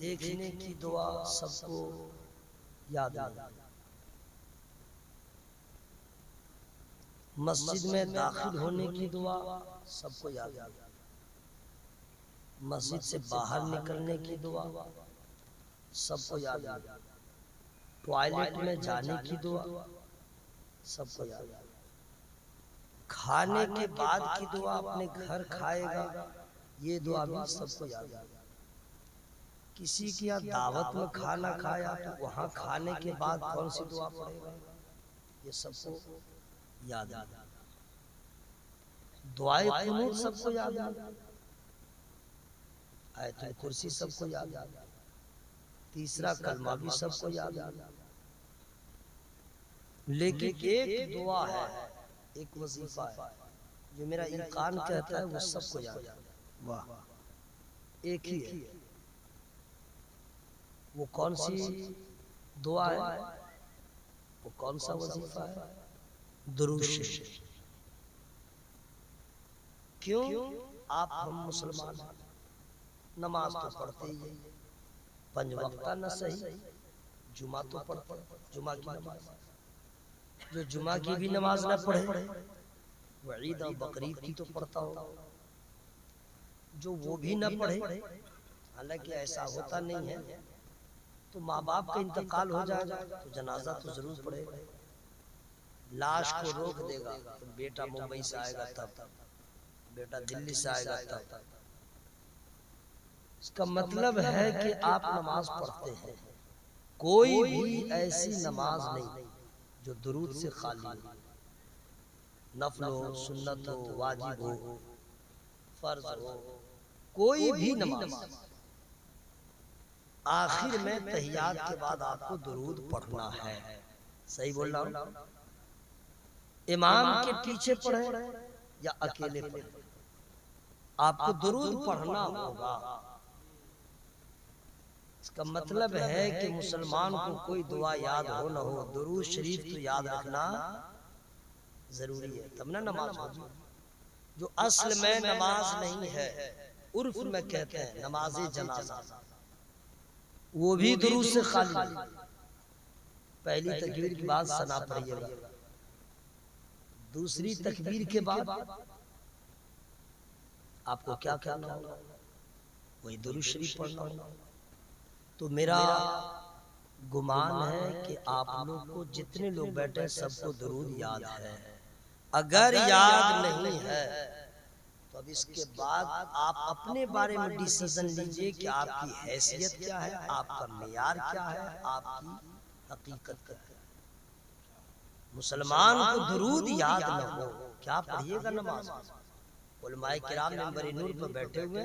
देखने की दुआ सबको याद नहीं, मस्जिद में दाखिल होने की दुआ सबको याद नहीं, मस्जिद से बाहर निकलने की दुआ सबको याद नहीं, टॉयलेट में जाने की दुआ सबको याद नहीं, खाने के बाद की दुआ अपने घर खाएगा ये दुआ भी सबको याद है। किसी की यहाँ दावत में खाना खाया तो वहां खाने के बाद कौन सी दुआ पड़ेगा ये सबको याद है। दुआए कुनूत सबको याद है, आयतुल कुर्सी सबको याद है, तीसरा कलमा भी सबको याद है। लेकिन एक दुआ है, एक वजीफा है जो मेरा ईकान कहता है वो सबको याद है। वाह, एक ही है। वो कौन सी दुआ है, वो कौन सा वजीफा है? दुरूद शरीफ। क्यों? आप हम मुसलमान नमाज तो पढ़ते ही है, पंज वक्ता न सही जुमा तो पढ़ते, जुमा की नमाज, जो जुमा की भी नमाज न पढ़े वो ईद और बकरीद की तो पढ़ता हो, जो वो भी न पढ़े, हालांकि ऐसा होता नहीं है, तो माँ बाप का इंतकाल हो जाएगा तो जनाजा तो जरूर पड़ेगा, लाश को रोक देगा तो बेटा मुंबई से आएगा तब, बेटा दिल्ली से आएगा तब। इसका मतलब है कि आप नमाज पढ़ते हैं, कोई भी ऐसी नमाज नहीं जो दुरूद से खाली हो, नफल हो, सुन्नत हो, वाजिब हो, फर्ज हो, कोई भी नमाज आखिर में तहियात के बाद आपको दुरूद पढ़ना है। सही बोल रहा हूं? इमाम के पीछे पढ़े या अकेले पढ़े, आपको दुरूद पढ़ना होगा। इसका मतलब है कि मुसलमान को कोई दुआ याद हो न हो, दुरूद शरीफ तो याद रखना जरूरी है, तब ना नमाज होगी। जो असल में नमाज नहीं है, उर्फ में कहते हैं नमाज जनाजा, वो भी दुरूद से खाली। पहली तकबीर के बाद सना पढ़िएगा, दूसरी तकबीर के बाद आपको क्या करना होगा? वही दुरूद शरीफ पढ़ना होगा। तो मेरा गुमान है कि आप लोग को, जितने लोग बैठे सबको दुरूद याद है। अगर याद नहीं है तो अब इसके बाद आप अपने बारे में डिसीजन लीजिए कि आपकी हैसियत क्या है, आपका मेयार क्या है, आपकी हकीकत क्या है। मुसलमान को दुरूद याद न हो, क्या पढ़िएगा नमाज? उलमाए किराम मिंबर नूर पर बैठे हुए,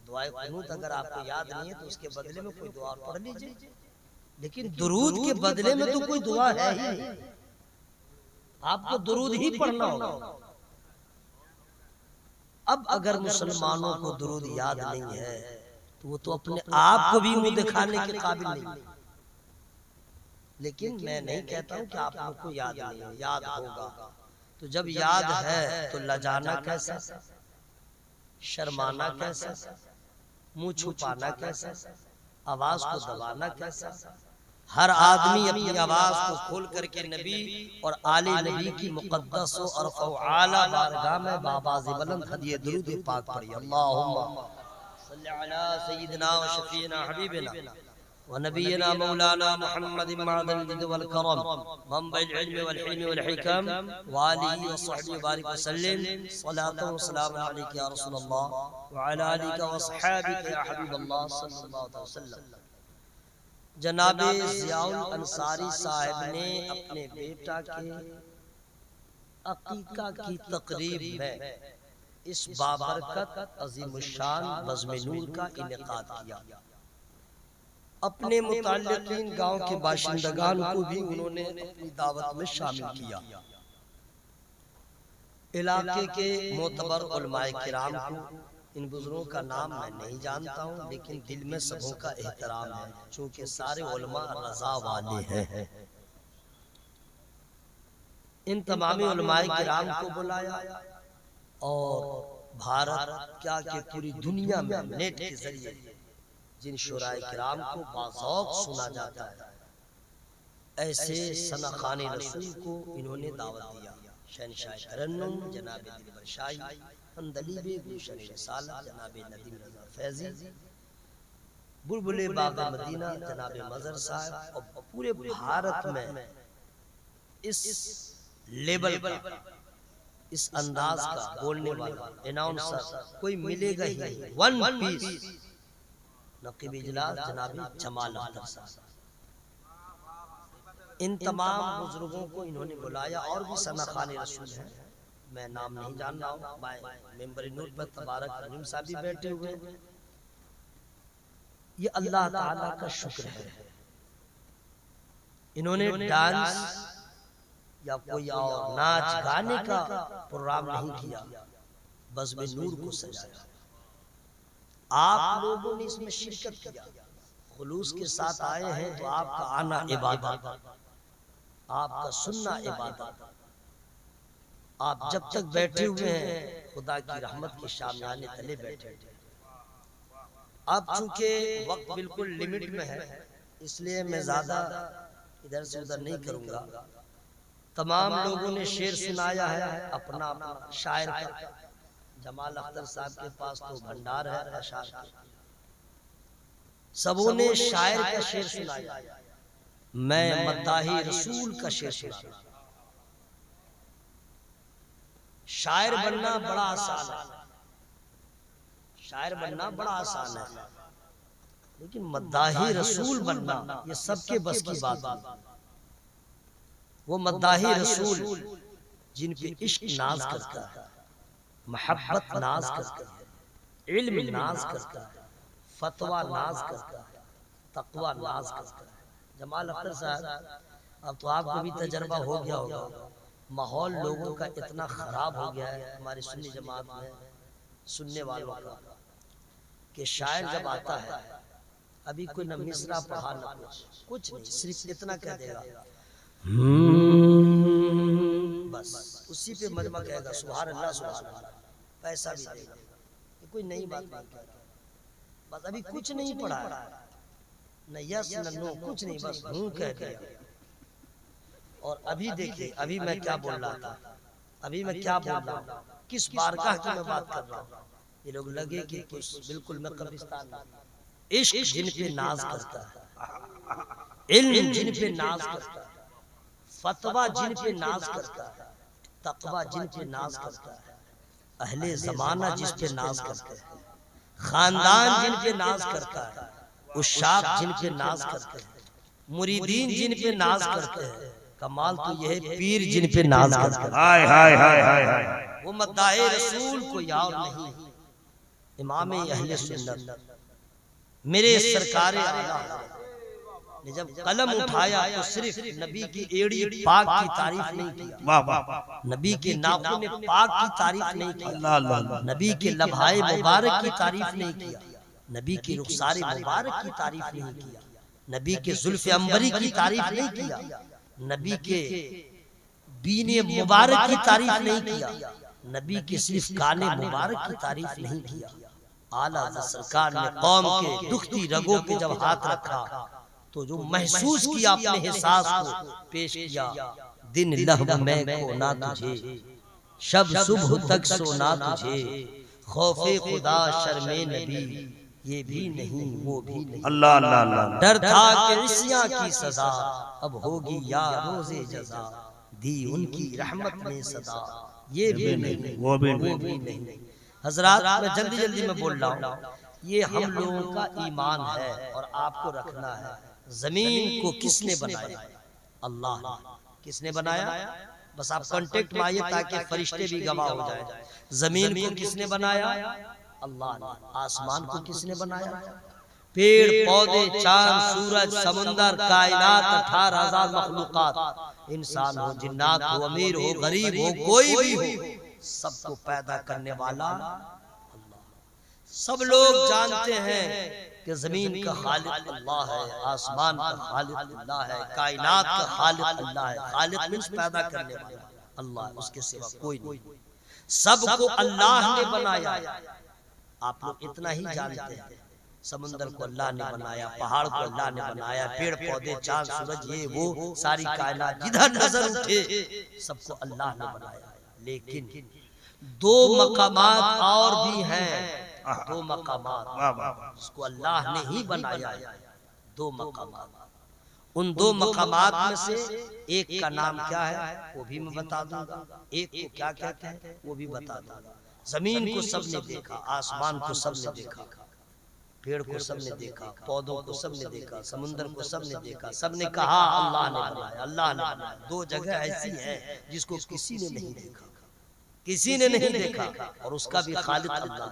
दुआए कुनूत अगर आपको याद नहीं है तो उसके बदले में कोई दुआ पढ़ लीजिए, लेकिन दुरूद के बदले में तो कोई दुआ है ही नहीं, आपको दुरूद ही पढ़ना होगा। अब अगर मुसलमानों को दुरूद याद नहीं है तो वो तो अपने आप को भी मुंह दिखाने के काबिल नहीं। लेकिन मैं नहीं कहता हूं कि आप लोग को याद नहीं है, याद होगा। तो जब याद है तो लजाना कैसा, शर्माना कैसा, मुंह छुपाना कैसा, आवाज को दबाना कैसा। हर आदमी अपनी आवाज को खोल करके नबी और आले नबी की मुक़द्दस और आला बारगाह में बाबाज़ बुलंद हदिये दुरूद पाक पढ़िए। अल्लाहुम्मा सल्ली अला सय्यिदिना व शफीना हबीबिना व नबीना मौलाना मुहम्मद मअदल जिद वल करम मंबइल इल्म वल हिल्म वल हिकम व आलिहि व सहबिहि बारिक वसल्लम सलातो व सलाम अलैका या रसूलल्लाह व अला आलिका व सहाबिका या हबीबल्लाह सल्लल्लाहु अलैहि वसल्लम। जनाबे ज़ियाउल अंसारी साहब ने अपने बेटा के अकीका की तकरीब में इस बाबरकत अज़ीमुश्शान बज़्म नूर का इनेकाद किया। अपने मुताल्लिकीन गांव के बाशिंदगान को भी उन्होंने अपनी दावत में शामिल किया। इलाके के मोतबर उलमाए किराम को, इन बुजुर्गों का नाम मैं नहीं जानता हूँ, लेकिन दिल में सबों का एहतराम है, चूंकि सारे उलमा रज़ा वाले हैं। इन तमामी उलमाए किराम को बुलाया और भारत क्या कि पूरी दुनिया में नेट के जरिए जिन शुराए किराम को बाज़ौक़ सुना जाता है, ऐसे सनाखाने रसूल को इन्होंने दावत दिया। शहनशाह तरन्नुम जनाब दिलबर शाही, अंदलीबे गुलशन रिसालत जनाब नदीम रज़ा फैज़ी, बुलबुले बाग़ मदीना जनाब मज़हर साहब, और पूरे भारत में इस लेवल पर, इस अंदाज का बोलने वाला अनाउंसर कोई मिलेगा ही नहीं। वन पीस नक़ीब इजलास जनाब जमाल अख्तर साहब, इन तमाम बुजुर्गों को इन्होंने बुलाया। और भी सनाखाने रसूल हैं, मैं नाम नहीं जान रहा हूँ। मेंबर नूर पर तबारक रहीम साहब भी बैठे हुए हैं। ये अल्लाह ताला का शुक्र है, इन्होंने डांस या कोई और नाच गाने का प्रोग्राम नहीं किया, बस में नूर को सजाया। आप लोगों ने इसमें शिरकत किया, खुलूस के साथ आए हैं, तो आपका आना इबादत, आपका सुनना इबादत। आप जब तक बैठे हुए हैं खुदा की रहमत के शामियाने तले बैठे थे। अब चूंकि वक्त बिल्कुल लिमिट में है, इसलिए मैं ज्यादा इधर से उधर नहीं करूंगा। तमाम लोगों ने शेर सुनाया है अपना अपना शायर का। जमाल अख्तर साहब के पास तो भंडार है अशार का, सबों ने शायर का शेर सुनाया। मैं मद्दाही रसूल का शेर सुनाया। शायर बनना बड़ा आसान है, शायर बनना बड़ा आसान है, लेकिन मद्दाही रसूल बनना ये सबके बस की बात है। वो मद्दाही रसूल जिन पे इश्क नाज करता है, मोहब्बत नाज करता है, इल्म नाज करता है, फतवा नाज करता है, तकवा नाज करता है। जमाल अख्तर साहब, अब तो आपको भी तजर्बा हो गया होगा, माहौल लोगों का इतना खराब हो गया है हमारी सुन्नी जमात में, सुनने वालों का, कि शायर जब आता है अभी कोई न मिसरा पढ़ा न कुछ नहीं, सिर्फ इतना कह देगा बस, उसी पे मजमा कहेगा सुभान अल्लाह सुभान अल्लाह, पैसा भी देगा। कोई नई बात नहीं कहता, बस अभी कुछ नहीं पढ़ा है, न यस न नो, कुछ नहीं, बस हूँ कह दिया। और अभी देखिए, अभी मैं क्या बोल रहा था, अभी मैं क्या बोल रहा हूँ, किस बारगाह की मैं बात कर रहा हूँ। ये लोग लगे कि कुछ बिल्कुल मैं कब्रिस्तान में, इश्क जिन पे नाज करता है, इल्म जिन पे नाज करता है, फतवा जिन पे नाज करता है, तकवा जिन पे नाज करता है, अहले जमाना जिस पे नाज करते हैं, खानदान जिन पे नाज करता है, उशाक जिन पे नाज करते हैं, मुरीदीन जिन पे नाज करते हैं, कमाल तो यह है पीर जिन पे नाज करते हैं। हाय हाय हाय हाय हाय, वो मद्दाए रसूल को याद नहीं, इमाम अहले सुन्नत मेरे सरकारे आला ने जब कलम उठाया तो सिर्फ नबी की एड़ी पाक की तारीफ नहीं की, नबी के नाखून पाक की तारीफ नहीं की, नबी के लम्हाए मुबारक की तारीफ नहीं किया, नबी की रुखसारे मुबारक की तारीफ नहीं किया, नबी के जुल्फ़े अंबरी की तारीफ नहीं किया, नबी के बीने मुबारक की तारीफ नहीं किया, नबी के सिर्फ काने मुबारक की तारीफ नहीं किया। आला सरकार ने कौम के दुखती रगों पे जब हाथ रखा तो जो महसूस किया अपने एहसास को पेश किया, दिन लहब में को ना तुझे, शब सुबह तक सोना तुझे, खौफे खुदा शर्मे नबी ये भी नहीं वो भी नहीं, अल्लाह अल्लाह अल्लाह, डर था कि इस्यां की सजा अब होगी या रोजे जजा, दी उनकी रहमत ने सदा ये भी नहीं वो भी नहीं। हजरात, मैं जल्दी जल्दी में बोल रहा हूँ, ये हम लोगों का ईमान है और आपको रखना है। जमीन को किसने बनाया? अल्लाह ने। किसने बनाया? बस आप कांटेक्ट में आइए ताकि फरिश्ते भी गवाह हो जाए। जमीन को किसने बनाया? अल्लाह ने। आसमान को किसने बनाया? पेड़ पौधे, चांद सूरज, समुंदर, कायनात, 18,000 मखलूकात, इंसान हो, जिन्नात हो, अमीर हो, गरीब हो, कोई भी हो, सबको पैदा करने वाला अल्लाह। सब लोग जानते हैं कि जमीन का खालिक अल्लाह है, आसमान का खालिक अल्लाह है, कायनात का खालिक अल्लाह है। खालिक मींस पैदा करने वाला अल्लाह, उसके सिवा कोई नहीं। सबको अल्लाह ने बनाया। आप लोग इतना ही जानते हैं, समुद्र को अल्लाह ने बनाया, पहाड़ को अल्लाह ने बनाया, पेड़ पौधे, चांद सूरज, ये वो सारी कायनात जिधर नजर उठे सबको अल्लाह ने बनाया। लेकिन दो मकामात और भी हैं, दो मकामात जिसको अल्लाह ने ही बनाया है, दो मकामात। उन दो मकामात में से एक का नाम क्या है वो भी मैं बता दूंगा, एक को क्या कहते हैं वो भी बता दूंगा। जमीन को सबने देखा, आसमान को सबने देखा, पेड़ को सबने देखा, पौधों को सबने देखा, समुद्र को सबने देखा, सबने कहा अल्लाह ने बनाया, अल्लाह ने बनाया। दो जगह ऐसी है जिसको किसी ने नहीं देखा, किसी ने नहीं देखा, और उसका भी खालिक अल्लाह,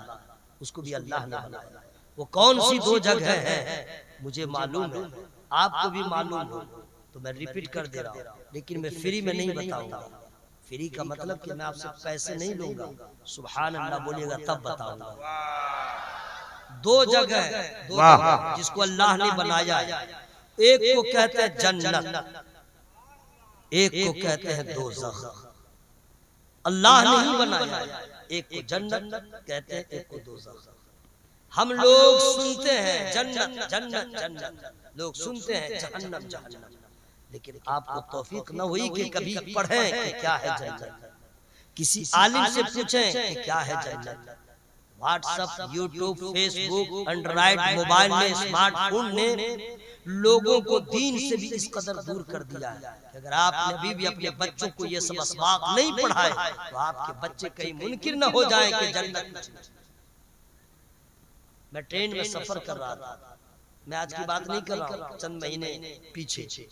उसको भी अल्लाह ने बनाया। वो कौन सी दो जगह है मुझे मालूम है, आपको भी मालूम हो, तो मैं रिपीट कर दे रहा हूँ, लेकिन मैं फ्री में नहीं बताऊंगा। फ्री का मतलब कि मैं आपसे पैसे नहीं लूंगा, सुभान अल्लाह बोलिएगा तब बताऊंगा। दो जगह, दो जगह जिसको अल्लाह ने बनाया है, एक को कहते हैं जन्नत, एक को कहते हैं दोज़ख। अल्लाह ने ही बनाया है, एक को जन्नत कहते हैं, एक को दोज़ख। हम लोग सुनते हैं जन्नत जन्नत जन्नत, लोग सुनते हैं जहन्नम जहन्नम, लेकिन आपको तौफीक न हुई कि कभी पढ़ें कि क्या है जन्नत, किसी आलिम से पूछें कि क्या है जन्नत। WhatsApp, YouTube, Facebook, Android mobile ने, स्मार्टफोन ने लोगों को दीन से भी इस कदर दूर कर दिया है कि अगर आपने भी अपने बच्चों को ये सब असबाब नहीं पढ़ाए तो आपके बच्चे कहीं मुनकिर न हो जाए कि जन्नत। मैं ट्रेन में सफर कर रहा था, मैं आज की बात नहीं कर रहा हूँ, चंद महीने पीछे,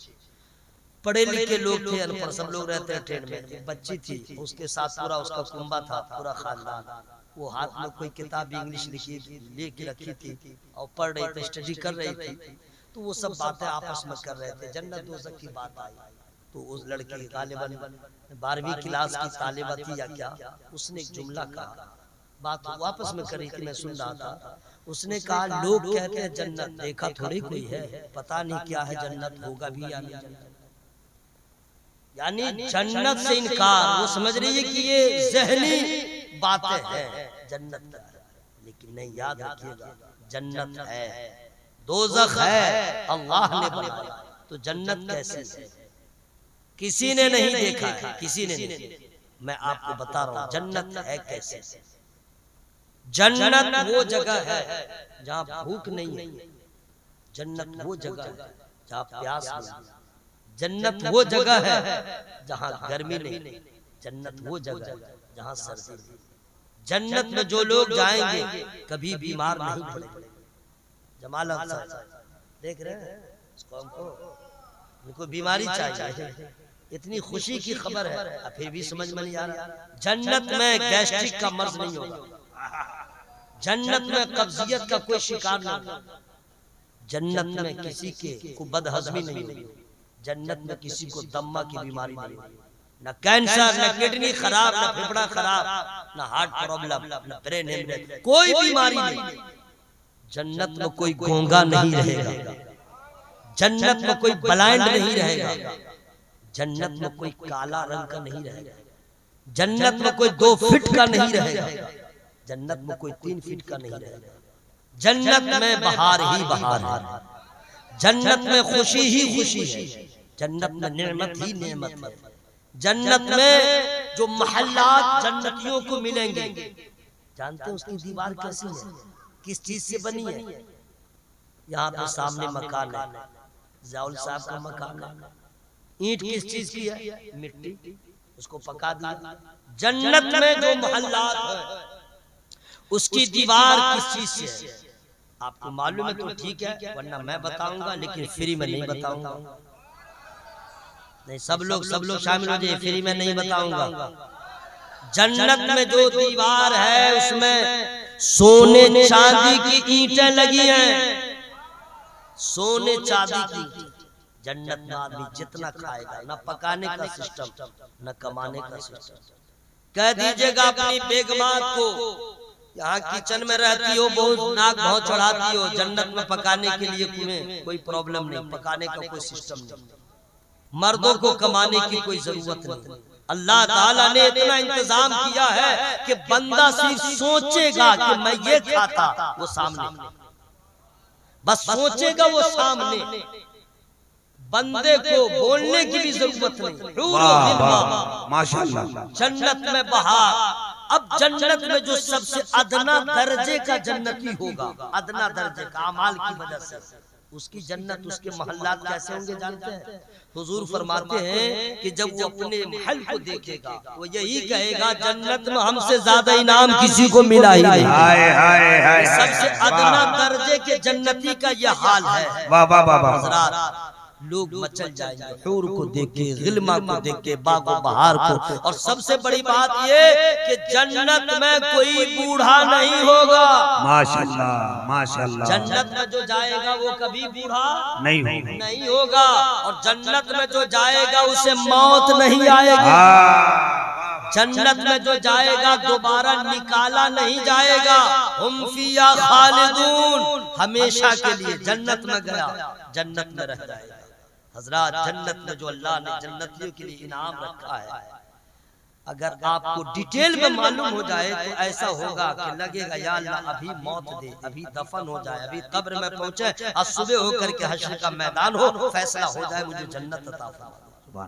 पढ़े लिखे लोग थे, अनपढ़ सब लोग रहते हैं ट्रेन में। एक बच्ची थी, उसके साथ पूरा उसका कुंबा था, पूरा खानदान। वो हाथ में कोई किताब इंग्लिश लिखी लेके रखी थी और पढ़ रही थी, स्टडी कर रही थी। तो वो सब बातें आपस में कर रहे थे, जन्नत दोज़ख की बात आई। तो उस लड़की गालिबन 12वीं क्लास की तालिबा थी या क्या, उसने एक जुमला कहा, बात वापस में करी थी, मैं सुन रहा था। उसने कहा लोग कहते हैं जन्नत, देखा थोड़ी कोई है, पता नहीं क्या है जन्नत, होगा भी या नहीं जन्नत। यानी जन्नत से इनकार, वो समझ रही है कि ये ज़हनी बातें हैं, जन्नत है, लेकिन नहीं, याद रखिएगा जन्नत है, दोज़ख है, अल्लाह ने बनाया। तो जन्नत कैसी है किसी ने नहीं देखा है, किसी ने नहीं। मैं आपको बता रहा हूँ जन्नत है कैसे। जन्नत वो जगह है जहाँ भूख नहीं है, जन्नत वो जगह है जहाँ प्यास नहीं, जन्नत वो जगह है जहाँ गर्मी नहीं, जन्नत वो जगह है जहाँ सर्दी नहीं। जन्नत में जो लोग जाएंगे कभी बीमार नहीं पड़ेंगे। जमाल देख रहे हैं इसको, उनको बीमारी चाहिए, इतनी खुशी की खबर है, फिर भी समझ में नहीं आ रहा। जन्नत में गैस्ट्रिक का मर्ज नहीं होगा, जन्नत में कब्जियत का कोई शिकार नहीं होगा, जन्नत में किसी के को बदहजमी नहीं होगी, जन्नत में किसी को दम्मा की बीमारी नहीं होगी, न कैंसर, न किडनी खराब, न फेफड़ा खराब, न हार्ट प्रॉब्लम, न ब्रेन हेमरेज, कोई बीमारी नहीं। जन्नत में कोई गूंगा नहीं रहेगा, जन्नत में कोई ब्लाइंड नहीं रहेगा, जन्नत में कोई काला रंग का नहीं रहेगा, जन्नत में कोई 2 फीट का नहीं रहेगा, जन्नत में कोई 3 फीट का नहीं रहेगा, जन्नत में बहार ही बहार है, जन्नत में खुशी ही खुशी है, जन्नत में नेमत ही नेमत है, जन्नत में जो महल्लात जन्नतियों को मिलेंगे, जानते हैं उसकी दीवार कैसी है, किस चीज से बनी है। यहाँ पे सामने मकान है, जाउल साहब का मकान है, ईंट किस चीज की है, मिट्टी, उसको पका दिया। जन्नत में जो महल्लात है उसकी दीवार किस चीज से है, आपको मालूम है तो ठीक है, वरना मैं बताऊंगा, लेकिन फ्री में नहीं बताऊंगा। नहीं, सब लोग शामिल हो जाइए, फ्री में नहीं बताऊंगा। जन्नत में जो दीवार है उसमें सोने चांदी की ईंटें लगी हैं, सोने चांदी की। जन्नत में आदमी जितना खाएगा, न पकाने का सिस्टम, न कमाने का सिस्टम। कह दीजिएगा अपनी बेगमात को, यहाँ किचन में रहती हो, बहुत नाक भाव चढ़ाती हो, जन्नत में पकाने के लिए तुम्हें कोई प्रॉब्लम नहीं, पकाने का कोई सिस्टम नहीं, मर्दों को कमाने की कोई जरूरत नहीं। अल्लाह ताला ने इतना इंतजाम किया है कि बंदा सिर्फ सोचेगा कि मैं ये खाता, वो सामने। बस सोचेगा वो सामने, बंदे को बोलने की भी जरूरत नहीं। माशाअल्लाह। जन्नत में बहार। अब जन्नत में जो सबसे अदना दर्जे का जन्नती होगा, अदना दर्जे का अमाल की वजह से, उसकी जन्नत, उसके महल्लात कैसे होंगे जानते हैं? हुजूर फरमाते हैं कि जब वो अपने महल को देखेगा वो यही कहेगा जन्नत में हमसे ज्यादा इनाम किसी को मिला ही नहीं। हाय हाय हाय। सबसे अदना दर्जे के जन्नती का यह हाल है। वाह वाह वाह वाह। लोग मचल जाएंगे हूर को देख के, गिलमा को देख के, बागो बहार को। और सबसे बड़ी बात ये कि जन्नत में कोई बूढ़ा नहीं होगा। माशाअल्लाह माशाअल्लाह। जन्नत में जो जाएगा वो कभी बूढ़ा नहीं होगा। और जन्नत में जो जाएगा उसे मौत नहीं आएगी। जन्नत में जो जाएगा दोबारा निकाला नहीं जाएगा। हुम फिया खालिदून, हमेशा के लिए जन्नत में गया जन्नत में रह जाएगा। हजरात, जन्नत में जो अल्लाह ने जन्नतियों के लिए इनाम रखा है, अगर आपको डिटेल में मालूम हो जाए तो ऐसा होगा कि लगेगा या अल्लाह अभी मौत दे, अभी दफन हो जाए, अभी कब्र में पहुंचे, आज सुबह होकर के हश्र का मैदान हो, फैसला हो जाए, मुझे जन्नत अता फरमा।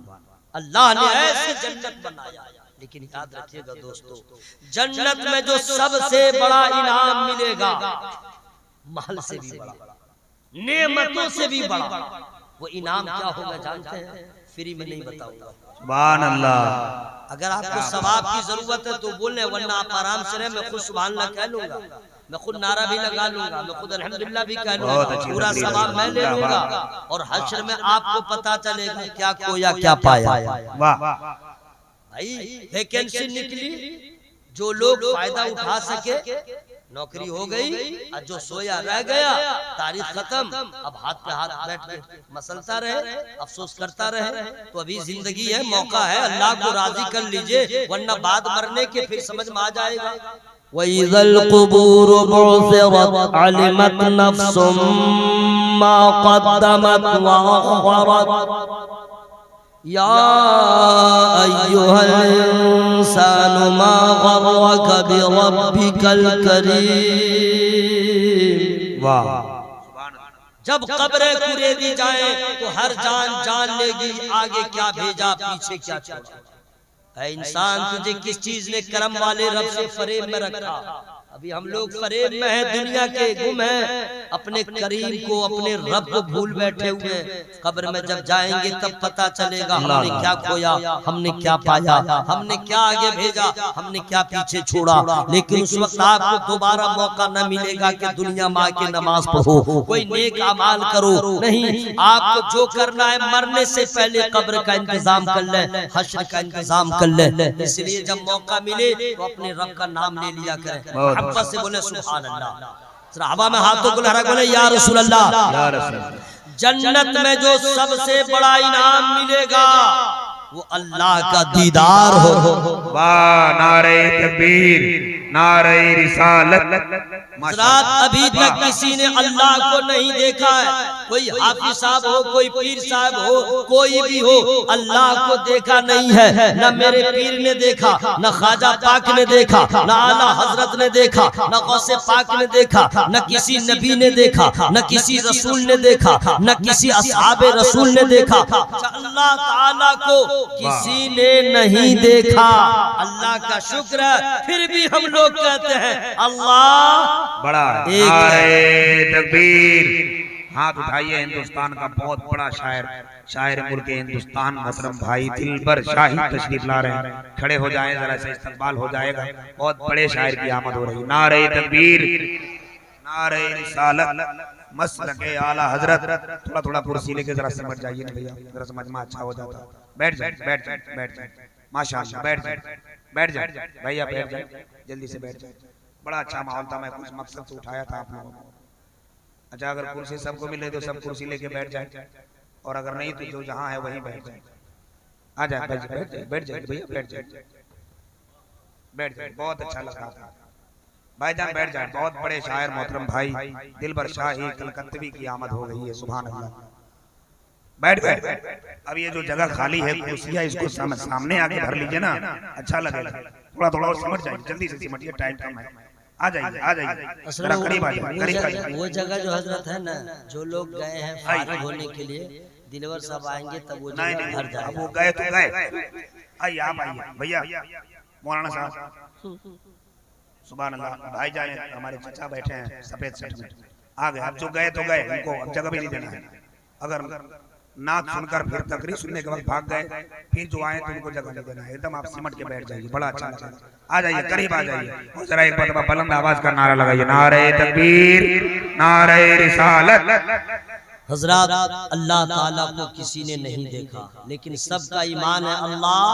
अल्लाह ने ऐसे जन्नत बनाया। लेकिन याद रखिएगा दोस्तों, जन्नत में जो सबसे बड़ा इनाम मिलेगा, महल से भी बड़ा, नेमतों से भी बड़ा, वो इनाम क्या होगा जानते हैं? फ्री में नहीं बताऊंगा। सुभान अल्लाह। अगर आपको सवाब की जरूरत है तो बोले, वरना आप आराम से रहे। मैं खुद सुभान अल्लाह कह लूंगा, मैं खुद नारा भी लगा लूंगा, मैं खुद अल्हम्दुलिल्लाह भी कह लूंगा, पूरा सवाब मैं ले लूंगा। और हश्र में आपको पता चलेगा क्या खोया क्या पाया। वाह भाई, वैकेंसी निकली, जो लोग फायदा उठा सके नौकरी हो गई, और जो सोया रह गया तारीख खत्म। अब हाथ पे हाथ बैठ के मसलता रहे, अफसोस करता रहे। तो अभी जिंदगी है, मौका है, अल्लाह को राजी कर लीजिए, वरना बाद मरने के फिर समझ में आ जाएगा। वइज़ल क़ुबूर बुअसिरत अलिमत नफ्सुम मा क़द्दमत व अख़रत या अय्युहल इंसानु मा गर्रक बिरब्बिकल करीम। वाह। जब कब्रें कुरेदी जाए तो हर जान जान लेगी आगे क्या भेजा पीछे क्या छोड़ा। ऐ इंसान, तुझे किस चीज ने करम वाले रब से फरेब में रखा? अभी हम लोग फरेब में है, दुनिया के गुम है, अपने करीम को, अपने रब को भूल बैठे हुए। कब्र में जब जाएंगे तब पता चलेगा हमने क्या खोया, हमने क्या पाया, हमने क्या आगे भेजा, हमने क्या पीछे छोड़ा। लेकिन उस वक्त आपको दोबारा मौका न मिलेगा कि दुनिया में आके नमाज पढ़ो, कोई नेक अमाल करो। नहीं, आपको जो करना है मरने से पहले कब्र का इंतजाम कर ले, हश्र का इंतजाम कर ले। इसलिए जब मौका मिले तो अपने रब का नाम ले लिया करें, मोहब्बत से बोले सुभान अल्लाह। हवा में हाथों को लहरा बोले या रसूल अल्लाह। जन्नत में जो सबसे बड़ा इनाम मिलेगा वो अल्लाह का दीदार हो। वाह, नारे तकबीर, नारे रिसालत। अभी तक किसी ने अल्लाह को नहीं देखा है। कोई हाफिज साहब हो, कोई पीर साहब हो, कोई भी हो, अल्लाह को देखा नहीं है। न मेरे पीर ने देखा, न ख्वाजा पाक ने देखा, न आला हजरत ने देखा, न गौसे पाक ने देखा, न किसी नबी ने देखा, न किसी रसूल ने देखा, न किसी असहाबे रसूल ने देखा। अल्लाह ताला को किसी ने नहीं देखा। अल्लाह का शुक्र है, फिर भी हम लोग कहते हैं अल्लाह बड़ा है। नारे तकबीर। हाथ उठाइए। हिंदुस्तान का बहुत बड़ा शायर मुल्क हिंदुस्तान मोहतरम भाई दिलबर शाही तशरीफ ला रहे हैं। खड़े हो जाएं, जरा सा इस्तकबाल हो जाएगा। बहुत बड़े शायर की आमद हो रही है। नारे तकबीर, नारे रिसालत, मसलके आला हजरत। थोड़ा थोड़ा कुर्सी लेके जरा समझ जाइए ना भैया, जरा समझ में अच्छा हो जाता। बैठ जाए, बैठ जाए, बैठ जाए, माशाअल्लाह, बैठ जाए, बैठ जाए भैया, बैठ जाए, जल्दी से बैठ जाए। बड़ा अच्छा माहौल था, मैं कुछ मकसद से उठाया था आप लोगों को। अच्छा, अगर कुर्सी सबको मिले तो सब कुर्सी लेके बैठ जाए, और अगर नहीं तो जो जहाँ है वहीं बैठ जाए। आ जाए, बैठ जाए, बैठ जाए भैया, बैठ जाए, बैठ जाए। बहुत अच्छा लगा था भाईजान, बैठ जाए। बहुत बड़े शायर मोहतरम भाई दिलबर शाही कलकत्तवी की आमद हो गई है। सुभान अल्लाह। बैठ बैठ। अब ये जो जगह खाली है कुर्सियां, इसको सामने आके भर लीजिए ना, अच्छा लगेगा। थोड़ा थोड़ा और समझ जाए, जल्दी से सिमटिए, टाइम कम है। आ जाइए जरा करीब आ जाइए, करीब आ जाइए। वो जगह जो हजरत है ना, जो लोग गए हैं फारिग होने के लिए, दिलवर साहब आएंगे तब वो नहीं जगह नहीं भर जाएगा। वो गए तो गए, आइए आप आइए भैया मौलाना साहब सुभान अल्लाह। भाई जान हमारे चाचा बैठे हैं सफेद शर्ट में, आ गए। अब जो गए तो गए, उनको अब जगह भी नहीं देना है। अगर नाच सुनकर फिर तकरीर सुनने के बाद भाग गए, फिर जो आए तो उनको जगह नहीं देना है। एकदम आप सिमट के बैठ जाइए, बड़ा अच्छा लगेगा। आ जाइए करीब आ जाइए और जरा एक बार बुलंद आवाज का नारा लगाइए, नारे तकबीर नारे रिसालत। हजरत अल्लाह ताला को किसी ने नहीं देखा, लेकिन सबका ईमान है अल्लाह,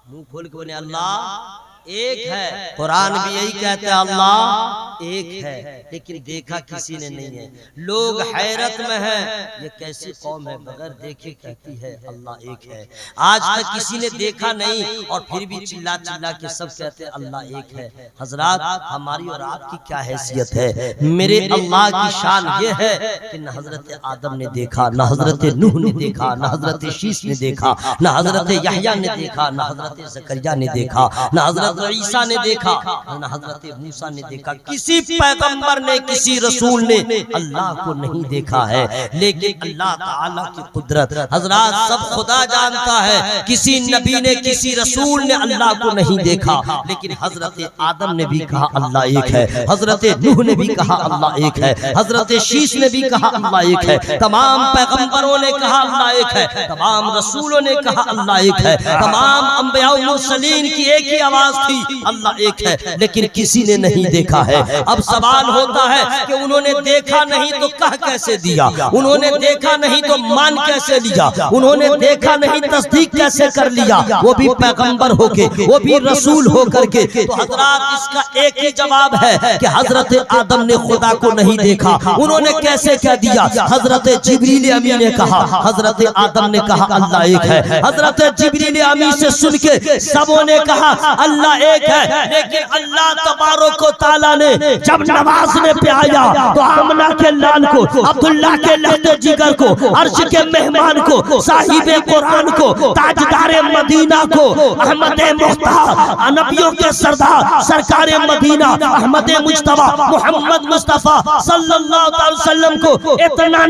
मुंह खोल के बोले अल्लाह एक है। कुरान भी यही कहते हैं अल्लाह एक है, लेकिन देखा किसी ने नहीं है। लोग हैरत में हैं, ये कैसी कौम है बगैर देखे कहती है अल्लाह एक है। आज तक किसी ने देखा नहीं और फिर भी चिल्ला चिल्ला के सब कहते हैं अल्लाह एक है। हजरत हमारी और आपकी क्या हैसियत है? मेरे अल्लाह की शान ये है कि न हजरत आदम ने देखा, न हजरत नूह ने देखा, न हजरत शीश ने देखा, न हजरत यहया ने देखा, न हजरत जकरिया ने देखा, न हजरत ईसा ने देखा, न हजरत मूसा ने देखा। किसी पैगंबर ने, किसी रसूल ने अल्लाह को नहीं देखा है। लेकिन अल्लाह ताला की कुदरत हजरत सब खुदा जानता है। किसी नबी ने, किसी रसूल ने अल्लाह को नहीं देखा, लेकिन हजरत आदम ने भी कहा अल्लाह एक है, हजरत नूह ने भी कहा अल्लाह एक है, हजरत शीश ने भी कहा अल्लाह एक है, तमाम पैगंबरों ने कहा अल्लाह एक है, तमाम रसूलों ने कहा अल्लाह एक है, तमाम अंबिया मुरसलीन की एक ही आवाज थी अल्लाह एक है, लेकिन किसी ने नहीं देखा है। अब सवाल होता है कि उन्होंने देखा नहीं तो कह कैसे दिया, उन्होंने देखा नहीं तो मान कैसे लिया, उन्होंने देखा नहीं तस्दीक कैसे कर लिया, वो भी पैगंबर होके, वो भी रसूल होकर के। तो हजरत इसका एक ही जवाब है कि हजरत आदम ने खुदा को नहीं देखा, उन्होंने कैसे कह दिया? हजरत जिब्रील अमीन ने कहा, हजरत आदम ने कहा अल्लाह एक है। हजरत जिब्रील अमीन से सुन के सबों ने कहा अल्लाह एक है। लेकिन अल्लाह तबारक व तआला ने जब नवाज़ने पे आया तो आमना के लाल को, अब्दुल्ला के लहदे जिगर को, अर्श के मेहमान को, साहिबे कुरान को, ताजदारे मदीना को, अहमद मुख्तार नबियों के सरदार सरकारे मदीना अहमद मुज्तबा मोहम्मद मुस्तफा सल्लल्लाहु अलैहि वसल्लम को इतना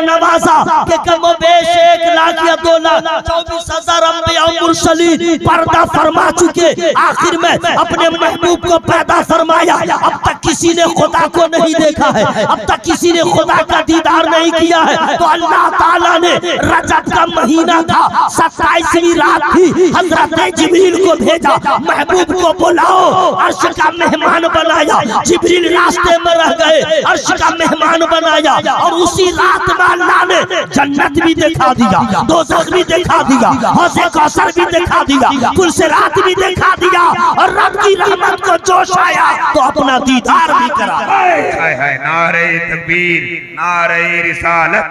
नवाजा कि कमो बेश 1 लाख या 2 लाख 24,000 अंबिया मुरसलीन पर्दा फरमा चुके, आखिर में अपने महबूब को पैदा फरमाया। अब तक किसी ने खुदा को नहीं देखा है, अब तक किसी ने खुदा का दीदार नहीं किया है। तो अल्लाह ताला ने रजब का महीना था, 27वीं रात थी, हजरत जिब्रील को भेजा, महबूब को बुलाओ, अर्श का मेहमान बनाया। जिब्रील रास्ते में रह गए, अर्श का मेहमान बनाया और उसी रात में अल्लाह ने जन्नत भी दिखा दिया, दोज़ख भी दिखा दिया, हौज़े कौसर भी दिखा दिया, कुलसिरात भी दिखा दिया और रब की रहमत को जोश आया तो अपना दीदार भी करा। हाय नारे तकबीर नारे रिसालत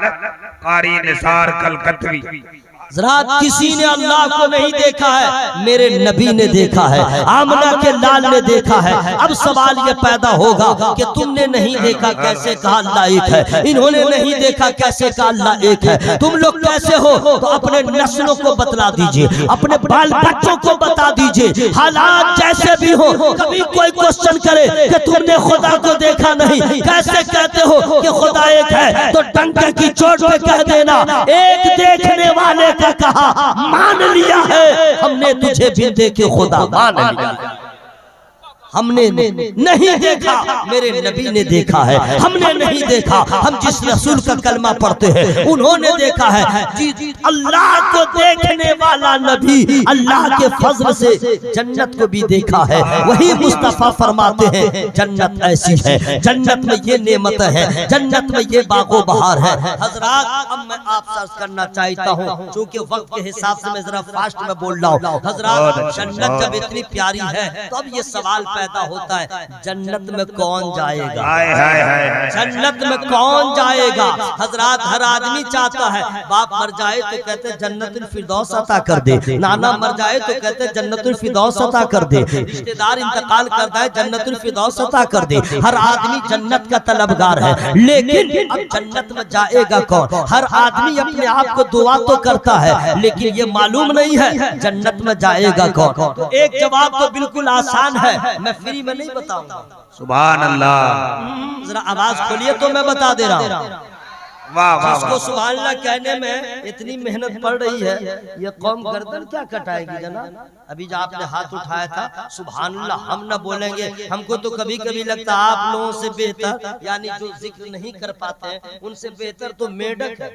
कारी निसार कलकत्वी। जरा किसी ने अल्लाह को नहीं देखा है, मेरे नबी ने देखा है, आमना के लाल ने देखा है। अब सवाल ये पैदा होगा कि तुमने नहीं देखा कैसे कहा अल्लाह एक है, इन्होंने नहीं देखा कैसे कहा अल्लाह एक है, तुम लोग कैसे हो? तो अपने नस्लों को बतला दीजिए, अपने बाल बच्चों को बता दीजिए, हालात जैसे भी हो। कभी कोई क्वेश्चन करे कि तुमने खुदा को देखा नहीं, कैसे कहते हो कि खुदा एक है? तो डंके की चोट पे कह देना एक देखने वाले का कहा मान लिया है, हमने तुझे भी देखे खुदा मान लिया है। हमने नहीं देखा, मेरे नबी ने देखा है, हमने नहीं देखा। हम जिस रसूल का कलमा पढ़ते हैं उन्होंने देखा है। अल्लाह को देखने वाला नबी अल्लाह के फजल से जन्नत को भी देखा है। वही मुस्तफा फरमाते हैं जन्नत ऐसी है, जन्नत में ये नेमत है, जन्नत में ये बागो बहार है। हजरात अब मैं आपसे अर्ज करना चाहता हूँ, चूंकि वक्त के हिसाब से मैं जरा फास्ट में बोल रहा हूँ। हजरात जन्नत जब इतनी प्यारी है तो अब ये सवाल पैदा होता है जन्नत में कौन जाएगा? जन्नत में कौन जाएगा? हजरात हर आदमी चाहता है, बाप मर जाए तो कहते जन्नतुल फिरदौस अता कर दे, नाना मर जाए तो कहते जन्नतुल फिरदौस अता कर दे, रिश्तेदार इंतकाल करता है जन्नतुल फिरदौस अता कर दे। हर आदमी जन्नत का तलबगार है, लेकिन अब जन्नत में जाएगा कौन? हर आदमी अपने आप को दुआ तो करता है, लेकिन ये मालूम नहीं है जन्नत में जाएगा कौन। तो एक जवाब तो बिल्कुल आसान है, मैं फ्री में नहीं बताऊंगा। सुभान अल्लाह। जरा आवाज खोलिए तो मैं बता दे रहा हूँ। वाह वाह जिसको सुभान अल्लाह कहने में इतनी मेहनत पड़ रही है, ये कौम गर्दन क्या कटाएगी जनाब। अभी जो आपने हाथ उठाया था सुभान अल्लाह हम ना बोलेंगे, हमको तो कभी कभी लगता है आप लोगों से बेहतर, यानी जो जिक्र नहीं कर पाते हैं उनसे बेहतर तो मेढक है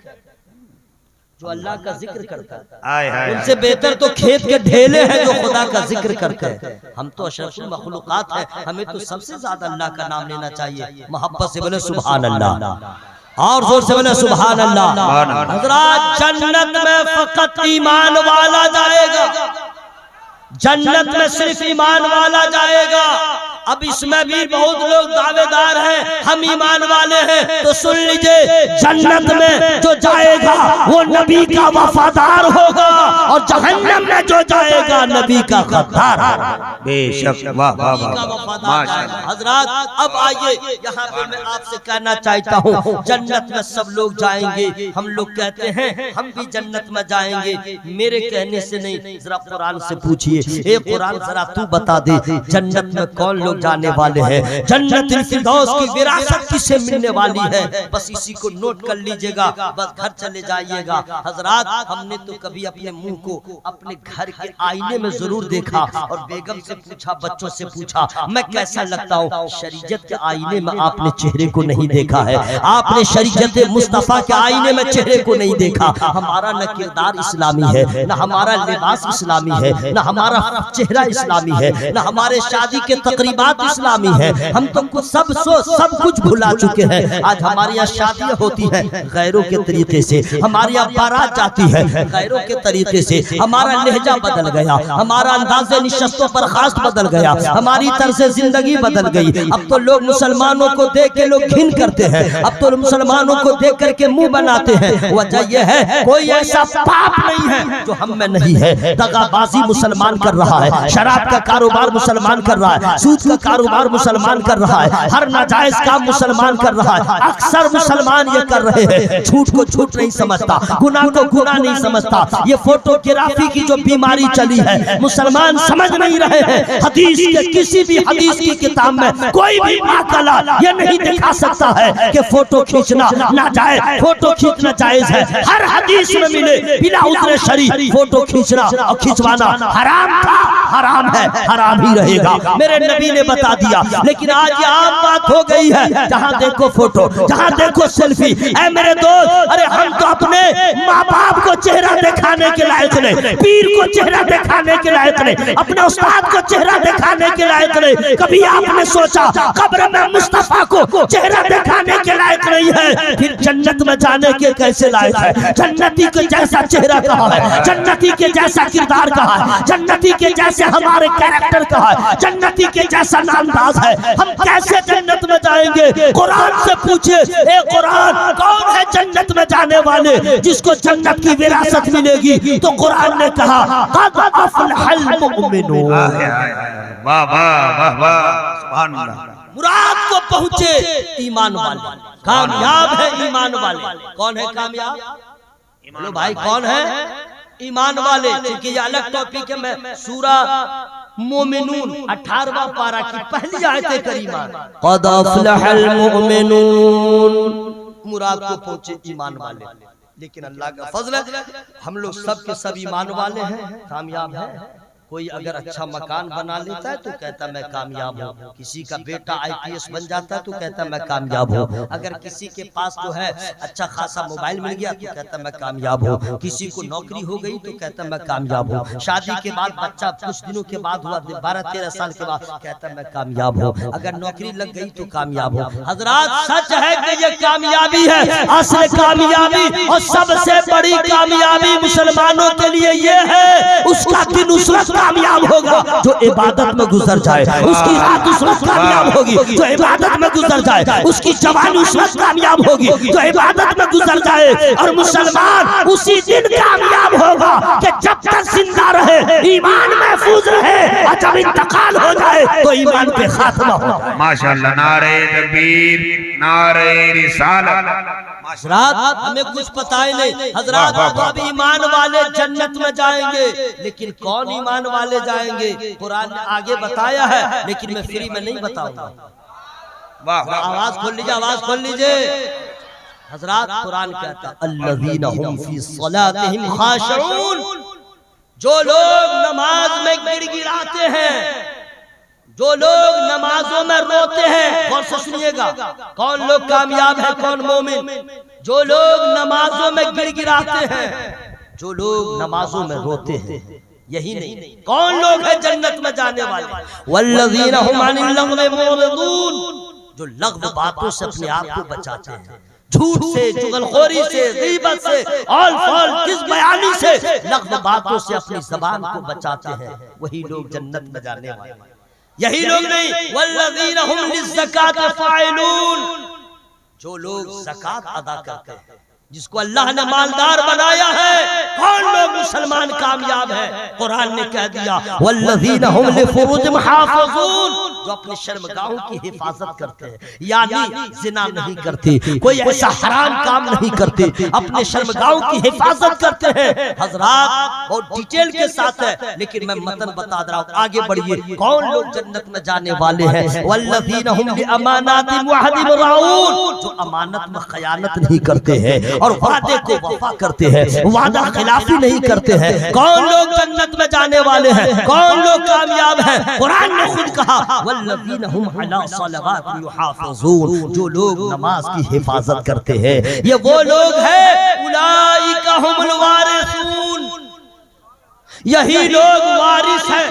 जो अल्लाह का जिक्र करता है, उनसे बेहतर तो खेत के ढेले हैं जो खुदा का जिक्र करते हैं। हम तो अशरफुल मखलूकात हैं, हमें तो सबसे ज्यादा अल्लाह का नाम लेना चाहिए। मोहब्बत से बोले सुभान अल्लाह, और जोर से बोले सुभान अल्लाह। हज़रात जन्नत में फकत ईमान वाला जाएगा, जन्नत में सिर्फ ईमान वाला जाएगा। अब इसमें भी बहुत लोग दावेदार हैं हम ईमान वाले हैं, तो सुन लीजिए जन्नत में जो जाएगा वो नबी का वफादार होगा और जहन्नम में जो जाएगा नबी का गद्दार होगा। बेशक वाह वाह वाह माशाअल्लाह। हजरात अब आइए यहाँ पे मैं आपसे कहना चाहता हूँ जन्नत में सब लोग जाएंगे, हम लोग कहते हैं हम भी जन्नत में जाएंगे, मेरे कहने से नहीं जरा कुरान से पूछिए। ए कुरान जरा तू बता दे जन्नत में कौन लोग जाने वाले हैं, जन्नतुल फिरदौस की विरासत किसे मिलने वाली है। बस इसी को नोट कर लीजिएगा, बस घर चले जाइएगा। हजरात हमने तो कभी अपने मुंह को अपने घर के आईने में जरूर देखा और बेगम से पूछा, बच्चों से पूछा मैं कैसा लगता हूँ। शरीयत के आईने में आपने चेहरे को नहीं देखा है, आपने शरीयत मुस्तफा के आईने में चेहरे को नहीं देखा। हमारा न किरदार इस्लामी है, न हमारा लिबास इस्लामी है, न हमारा चेहरा इस्लामी है, न हमारे शादी के तकरीबात इस्लामी है। हम तो कुछ सब कुछ भुला चुके हैं। आज हमारे यहाँ शादियाँ होती हैं गैरों के तरीके से, हमारे यहाँ बारात जाती है गैरों के तरीके से, हमारा लहजा बदल गया, हमारा अंदाज़े निशस्तो बर्खास्त बदल गया, हमारी तर्ज़े जिंदगी बदल गई। अब तो लोग मुसलमानों को देख के लोग घिन करते हैं, अब तो मुसलमानों को देख करके मुंह बनाते हैं। वजह यह है कोई ऐसा पाप नहीं है जो हम में नहीं है। दगाबाजी मुसलमान कर रहा है, शराब का कारोबार मुसलमान कर रहा है, सूद का कारोबार मुसलमान कर रहा है, हर नाजायज काम मुसलमान कर रहा है। अक्सर मुसलमान ये कर रहे हैं, झूठ को झूठ नहीं समझता, गुनाह को गुनाह नहीं समझता। ये फोटोग्राफी की जो बीमारी चली है मुसलमान समझ नहीं रहे हैं। हदीस के किसी भी हदीस की किताब में कोई भी माकाला ये नहीं दिखा सकता है कि फोटो खींचना नाजायज, फोटो खींचना जायज है। हर हदीस में मिले बिना उतरे शरीर फोटो खींचना और खिंचवाना हराम था, हराम है, हराम ही रहेगा, मेरे नबी ने बता दिया। लेकिन आज ये आम बात हो गई है, जहाँ देखो फोटो, जहाँ देखो सेल्फी। ऐ मेरे दोस्त, अरे हम तो अपने माँ बाप को चेहरा दिखाने के लायक नहीं, पीर को चेहरा दिखाने के लायक नहीं, अपने उस्ताद को चेहरा दिखाने के लायक नहीं। कभी आपने सोचा कब्र में मुस्तफा को चेहरा दिखाने के लायक नहीं है, फिर जन्नत में जाने के कैसे लायक है। जन्नती के जैसा चेहरा कहाँ है, जन्नती के जैसा किरदार कहाँ है, जन्नती के जैसे हमारे कैरेक्टर कहाँ है, जन्नती के जैसा अंदाज है। हम कैसे जन्नत में जाएंगे? कुरान से पूछे, ए कुरान कौन है जन्नत में जाने वाले जिसको जन्नत की विरासत मिलेगी? तो कुरान ने कहा क़द अफ़लहल मुमिनून। वाह वाह वाह वाह सुभान अल्लाह। मुराद को पहुंचे ईमान वाले, कामयाब है ईमान वाले। कौन है कामयाब? बोलो भाई कौन है? ईमान वाले। क्योंकि ये अलग टॉपिक है। मैं सूरा मोमिनून 18वां पारा की पहली आयत करीमा, क़द अफ़लहल मुमिनून, मुराद को पहुंचे ईमान वाले। लेकिन अल्लाह का फजल है हम लोग सब के सब ईमान वाले हैं, कामयाब है। कोई अगर अच्छा मकान बना लेता है तो कहता मैं कामयाब हूँ, किसी का बेटा IPS बन जाता है तो कहता मैं कामयाब हूँ, अगर किसी के पास जो है अच्छा खासा मोबाइल मिल गया तो कहता मैं कामयाब हूँ, किसी को नौकरी हो गई तो कहता मैं कामयाब हूँ, शादी के बाद बच्चा कुछ दिनों के बाद हुआ 12-13 साल के बाद कहता मैं कामयाब हूँ, अगर नौकरी लग गई तो कामयाब हूँ। हजरात सच है कि ये कामयाबी है, असल कामयाबी और सबसे बड़ी कामयाबी मुसलमानों के लिए ये है उसका दिन उस वक्त कामयाब होगा जो इबादत में गुजर जाए, उसकी रात उस वक्त कामयाब होगी जो इबादत में गुजर जाए, उसकी जवानी उस वक्त कामयाब होगी जो इबादत में गुजर जाए। और मुसलमान उसी दिन कामयाब होगा कि जब तक जिंदा रहे ईमान महफूज रहे और जब इंतकाल हो जाए तो ईमान पे खात्मा हो। माशाअल्लाह, नारे तकबीर, नारे रिसालत। हजरात हमें कुछ पता ही नहीं। हजरात अब ईमान वाले जन्नत में जाएंगे, लेकिन कौन ईमान वाले जाएंगे कुरान ने आगे बताया है, लेकिन मैं फ्री में नहीं बताऊंगा। आवाज खोल लीजिए, आवाज खोल लीजिए। हजरात कुरान कहता है अल्लज़ीना हुम फी सलातिहिम खाशिऊन, जो लोग नमाज में गिड़गिड़ाते हैं, जो लोग नमाजों में रोते हैं। गौर से सुनिएगा, कौन लोग कामयाब है, कौन मोमिन? जो लोग नमाजों में गिड़गिड़ाते हैं, जो लोग नमाजों में रोते हैं। यही नहीं, कौन लोग हैं जन्नत में जाने वाले? वल्लज़ीना हुम अनिल लग़्वी मुअरिदून, जो लग़्व बातों से अपने आप को बचाते हैं, झूठ से, चुगलखोरी से, गीबत से, ऑल फॉल किस बयानी से, लग़्व बातों से अपनी ज़बान को बचाते हैं, वही लोग जन्नत में जाने वाले। यही लोग नहीं, वल्लज़ीना हुम लिज़्ज़काति फ़ाइलून, जो लोग ज़कात अदा करते हैं, जिसको अल्लाह ने मालदार बनाया है। कौन लोग मुसलमान कामयाब है? कुरान ने कह दिया वल्लज़ीना हुम लिफ़ुरूजिहिम हाफ़िज़ून, जो अपने शर्मगाहों की हिफाजत करते हैं, यानी जिना नहीं करते, कोई ऐसा हराम काम नहीं करते, अपने शर्मगाहों की हिफाजत करते हैं। हजरात बहुत डिटेल के साथ है, लेकिन मैं मतन बता रहा हूँ, आगे बढ़िए। कौन लोग जन्नत में जाने वाले हैं? वल्लज़ीना हुम लिअमानातिहिम व अहदिहिम राऊन, जो अमानत में खयानत नहीं करते हैं और वादे को वफा करते हैं, वादा खिलाफी नहीं करते हैं। कौन लोग जन्नत में जाने वाले हैं? कौन लोग कामयाब हैं? कुरान ने खुद कहा वल्लज़ीना हुम अला सलावातिहिम युहाफ़िज़ून, जो लोग नमाज की हिफाजत करते हैं, ये वो लोग हैं उलाइका हुमुल वारिसून, यही लोग वारिस हैं,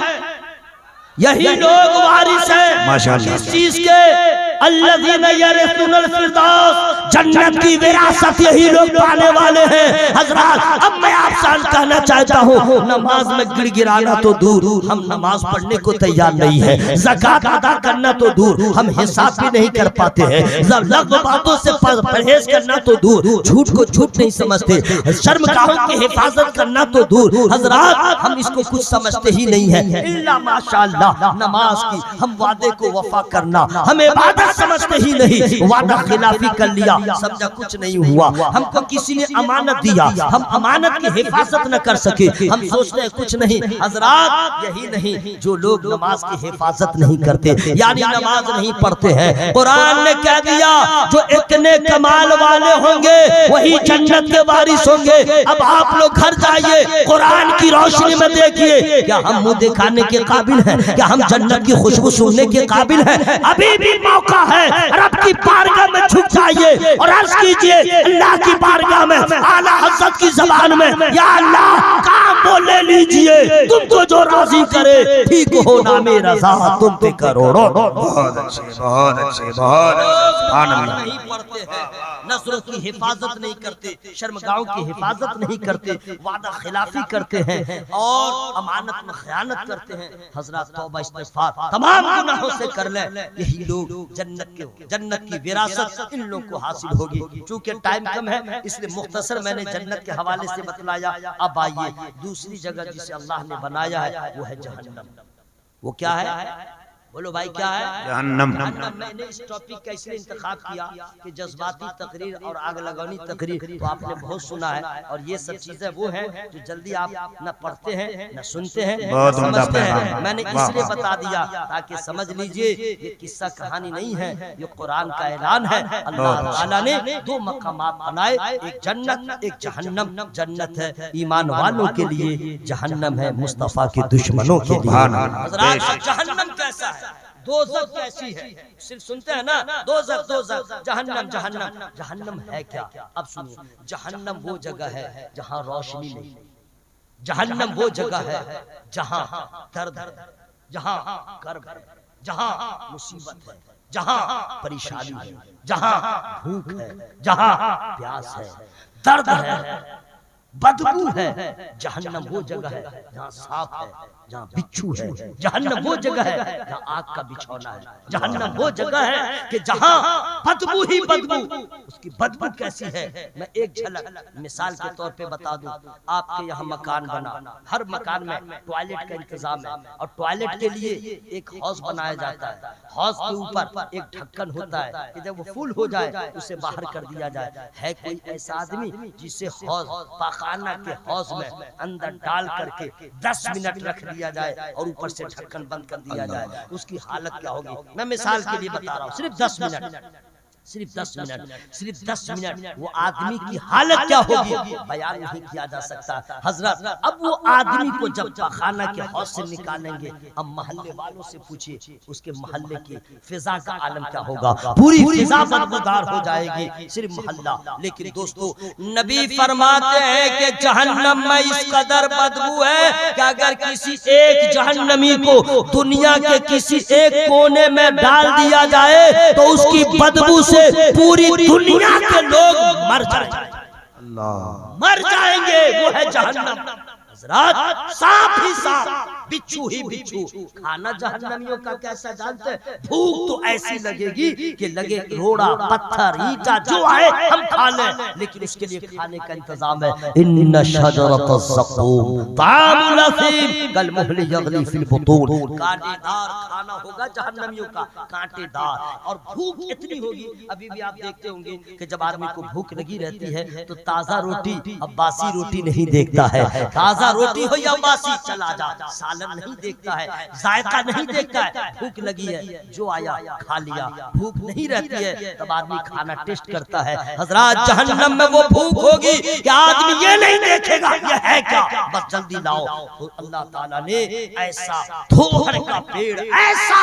यही लोग वारिस हैं। माशाअल्लाह। किस चीज के? अल्लज़ीना यरिसूनल फिरदौस, जन्नत की विरासत यही लोग पाने वाले हैं। हजरात अब मैं आपसे कहना चाहता हूँ, नमाज में गिड़गिड़ाना तो दूर, हम नमाज पढ़ने को तैयार नहीं है, ज़कात अदा करना तो दूर, हम हिसाब भी नहीं कर पाते हैं, लग़्व बातों से परहेज करना तो दूर, झूठ को झूठ नहीं समझते, शर्मगाहों की हिफाजत करना तो दूर। हजरात हम इसको कुछ समझते ही नहीं है, इल्ला माशाअल्लाह नमाज की हम वादे को वफा करना, हम इबादत समझते ही नहीं, वादा खिलाफी कर लिया, समझा कुछ नहीं हुआ। हमको किसी ने अमानत दिया, हम अमानत की हिफाजत न कर सके, हम सोचते हैं कुछ नहीं। हजरात यही नहीं, जो लोग नमाज की हिफाजत नहीं करते, यानी नमाज नहीं पढ़ते हैं, कुरान ने कह दिया जो इतने कमाल वाले होंगे वही जन्नत के वारिस होंगे। अब आप लोग घर जाइए, कुरान की रोशनी में देखिए, क्या हम मुंह दिखाने के काबिल हैं? क्या हम जन्नत की खुशबू सूंघने के काबिल हैं? अभी भी मौका है, रब की बारगाह में झुक जाइए और अर्ज कीजिए अल्लाह की बारगाह में, आला हज़रत की ज़बान में, या अल्लाह काम बोले लीजिए, तुमको जो राजी करे, ठीक हो ना मेरा रज़ा तुम पे करोड़ों। बहुत अच्छे, बहुत अच्छे, बहुत नहीं पढ़ते हैं, नस्रों की हिफाजत नहीं करते, शर्मगाहों की हिफाजत नहीं करते, वादा खिलाफी करते हैं और अमानत में खयानत करते हैं। हजरत तौबा इस्तिग़फ़ार तमाम गुनाहों से कर ले, यही लोग जन्नत की विरासत इन लोगों को हासिल होगी। चूंकि टाइम कम है, इसलिए मुख्तसर मैंने जन्नत के हवाले से बतलाया। अब आइए दूसरी जगह जिसे अल्लाह ने बनाया है, वो है जहन्नम। वो क्या है? बोलो भाई क्या है? जहन्नम। मैंने इस टॉपिक का इसलिए इंतखाब किया कि जज्बाती तकरीर और आग लगानी तकरीर तो आपने बहुत सुना है, और ये सब चीजें वो हैं जो जल्दी आप न पढ़ते हैं न सुनते हैं न समझते हैं। मैंने इसलिए बता दिया ताकि समझ लीजिए ये किस्सा कहानी नहीं है, ये कुरान का ऐलान है। अल्लाह ताला ने दो मकामात बनाए, एक जन्नत एक जहन्नम। जन्नत है ईमान वालों के लिए, जहन्नम है मुस्तफा के दुश्मनों के लिए। जहन्नम कैसा है? दोज़ख कैसी है? सिर्फ सुनते हैं ना, दोज़ख दोज़ख, जहन्नम जहन्नम। जहन्नम है क्या? अब सुनिए, जहन्नम वो जगह है जहाँ रोशनी नहीं, जहन्नम वो जगह है जहाँ दर्द है, जहाँ कर्ब है, जहाँ मुसीबत है, जहाँ परेशानी है, जहाँ भूख है, जहाँ प्यास है, दर्द है, बदबू है। जहन्नम वो जगह है जहाँ साफ है, जहाँ बिच्छू है। जहन्नम वो जगह है जहाँ आग का बिछौना है। जहन्नम वो जगह है कि जहाँ बदबू ही बदबू। उसकी बदबू कैसी है मैं एक झलक मिसाल के तौर पे बता दूं। आपके यहाँ मकान बना, हर मकान में टॉयलेट का इंतजाम है और टॉयलेट के लिए एक हौज बनाया जाता है। हौज के ऊपर एक ढक्कन होता है कि जब वो फुल हो जाए उसे बाहर कर दिया जाए। है कोई ऐसा आदमी जिसे हौज पाखाना के हौज में अंदर डाल करके 10 मिनट रख दिया जाए और ऊपर से ढक्कन बंद कर दिया जाए, उसकी हालत क्या होगी? मैं मिसाल के लिए बता रहा हूँ, सिर्फ 10 मिनट, सिर्फ 10 मिनट, सिर्फ 10 मिनट वो आदमी की हालत क्या होगी बयान नहीं किया जा सकता हजरत। अब वो आदमी को जब पाखाना के हौज से निकालेंगे, अब मोहल्ले वालों से पूछिए उसके मोहल्ले की फिजा का आलम क्या होगा? पूरी फिजा बदबूदार हो जाएगी, सिर्फ मोहल्ला। लेकिन दोस्तों नबी फरमाते हैं कि जहन्नम में इस कदर बदबू है कि अगर किसी एक जहन्नमी को दुनिया के किसी एक कोने में डाल दिया जाए तो उसकी बदबू से पूरी दुनिया के लोग मर जाएंगे, मर जाएंगे। वो है जहन्नम। साफ ही साफ, बिच्छू ही बिच्छू। खाना जहन्नमियों का कैसा जानते हैं? भूख तो ऐसी लगेगी कि लगे रोड़ा पत्थर ईटा जो आए हम खा लें, लेकिन उसके लिए खाने का इंतजाम है। इन्ना शजरतज़्ज़क़ूम तामुल असीम कलमुहली यग़ली फिल बुतून। कांटेदार खाना होगा जहन्नमियों का, कांटेदार। और भूख इतनी होगी, अभी भी आप देखते होंगे कि जब आदमी को भूख लगी रहती है तो ताजा रोटी अब बासी रोटी नहीं देखता है। ताजा रोटी हो या बासी चला जा, सालन नहीं देखता है, जायका नहीं देखता है। भूख लगी है जो आया खा लिया, भूख नहीं रहती है तब आदमी खाना टेस्ट करता है। हजरात जहन्नम में वो भूख होगी कि आदमी ये नहीं देखेगा ये है क्या, बस जल्दी लाओ। तो अल्लाह ताला ने ऐसा धोहर का पेड़ ऐसा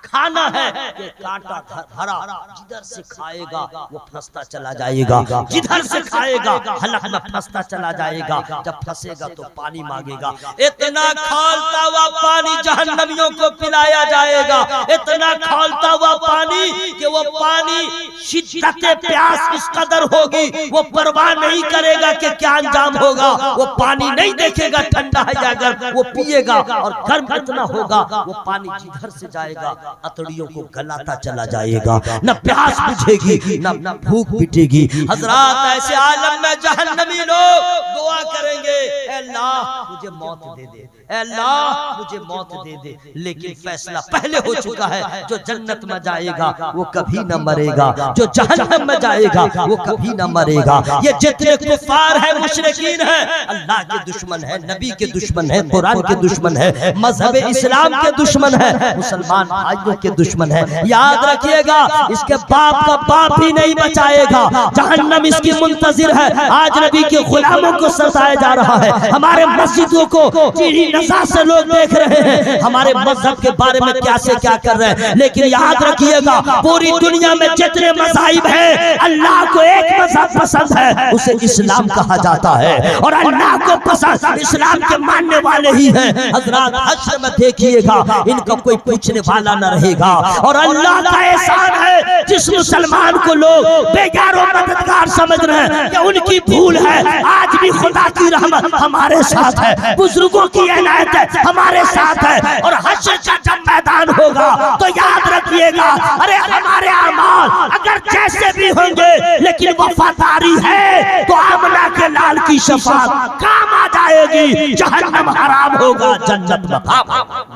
खाना है कि कांटा भरा, जिधर से खाएगा वो फंसता चला जाएगा, जिधर से खाएगा हलक में फंसता चला जाएगा। जब फंसेगा तो पानी मांगेगा। इतना खौलता हुआ पानी जहन्नमियों को पिलाया जाएगा, इतना खौलता हुआ पानी कि वो पानी शिद्दत प्यास इस कदर होगी वो परवाह नहीं करेगा कि क्या अंजाम होगा। वो पानी नहीं देखेगा ठंडा है या गर्म, वो पिएगा। और गर्म इतना होगा वो पानी जिधर से जाएगा अतड़ियों को गलाता चला जाएगा, न प्यास बुझेगी न भूख मिटेगी। हजरात ऐसे आलम में जहन्नमी लोग दुआ करेंगे, अल्लाह मुझे मौत दे दे, अल्लाह मुझे मौत दे दे। लेकिन फैसला पहले हो चुका है, जो जन्नत में जाएगा वो कभी न मरेगा, जो जहन्नम में जाएगा वो कभी न मरेगा। ये जितने कुफार है मुशरिकीन है, अल्लाह के दुश्मन है, नबी के दुश्मन है, कुरान के दुश्मन है, मजहब इस्लाम के दुश्मन है, मुसलमान भाइयों के दुश्मन है। याद रखिएगा इसके बाप का बाप ही नहीं बचाएगा, जहन्नम इसकी मुंतजिर है। आज नबी के गुलामों को सताया जा रहा है, हमारे मस्जिदों को चिड़ी नज़र से लोग देख रहे हैं, हमारे मजहब के बारे में क्या से क्या कर रहे हैं। लेकिन याद रखिएगा पूरी दुनिया में जितने मज़ाहिब हैं अल्लाह को एक मजहब पसंद है, उसे इस्लाम कहा जाता है। और अल्लाह को पसंद इस्लाम के मानने वाले ही हैं। हजरात हश्र में देखिएगा इनका कोई पूछने वाला न रहेगा। और अल्लाह का एहसान है जिस मुसलमान को लोग बेगारो मददगार समझ रहे हैं, ये उनकी भूल है। आज भी खुदा की रहमत हमारे साथ है, बुजुर्गों की इनायत है हमारे साथ है। और हश्र का जब मैदान होगा तो याद रखिएगा, अरे हमारे अमाल अगर जैसे भी होंगे लेकिन वफादारी है तो आमना के लाल की शफाअत काम आ जाएगी, जहन्नम हराम होगा, जन्नत मकाम।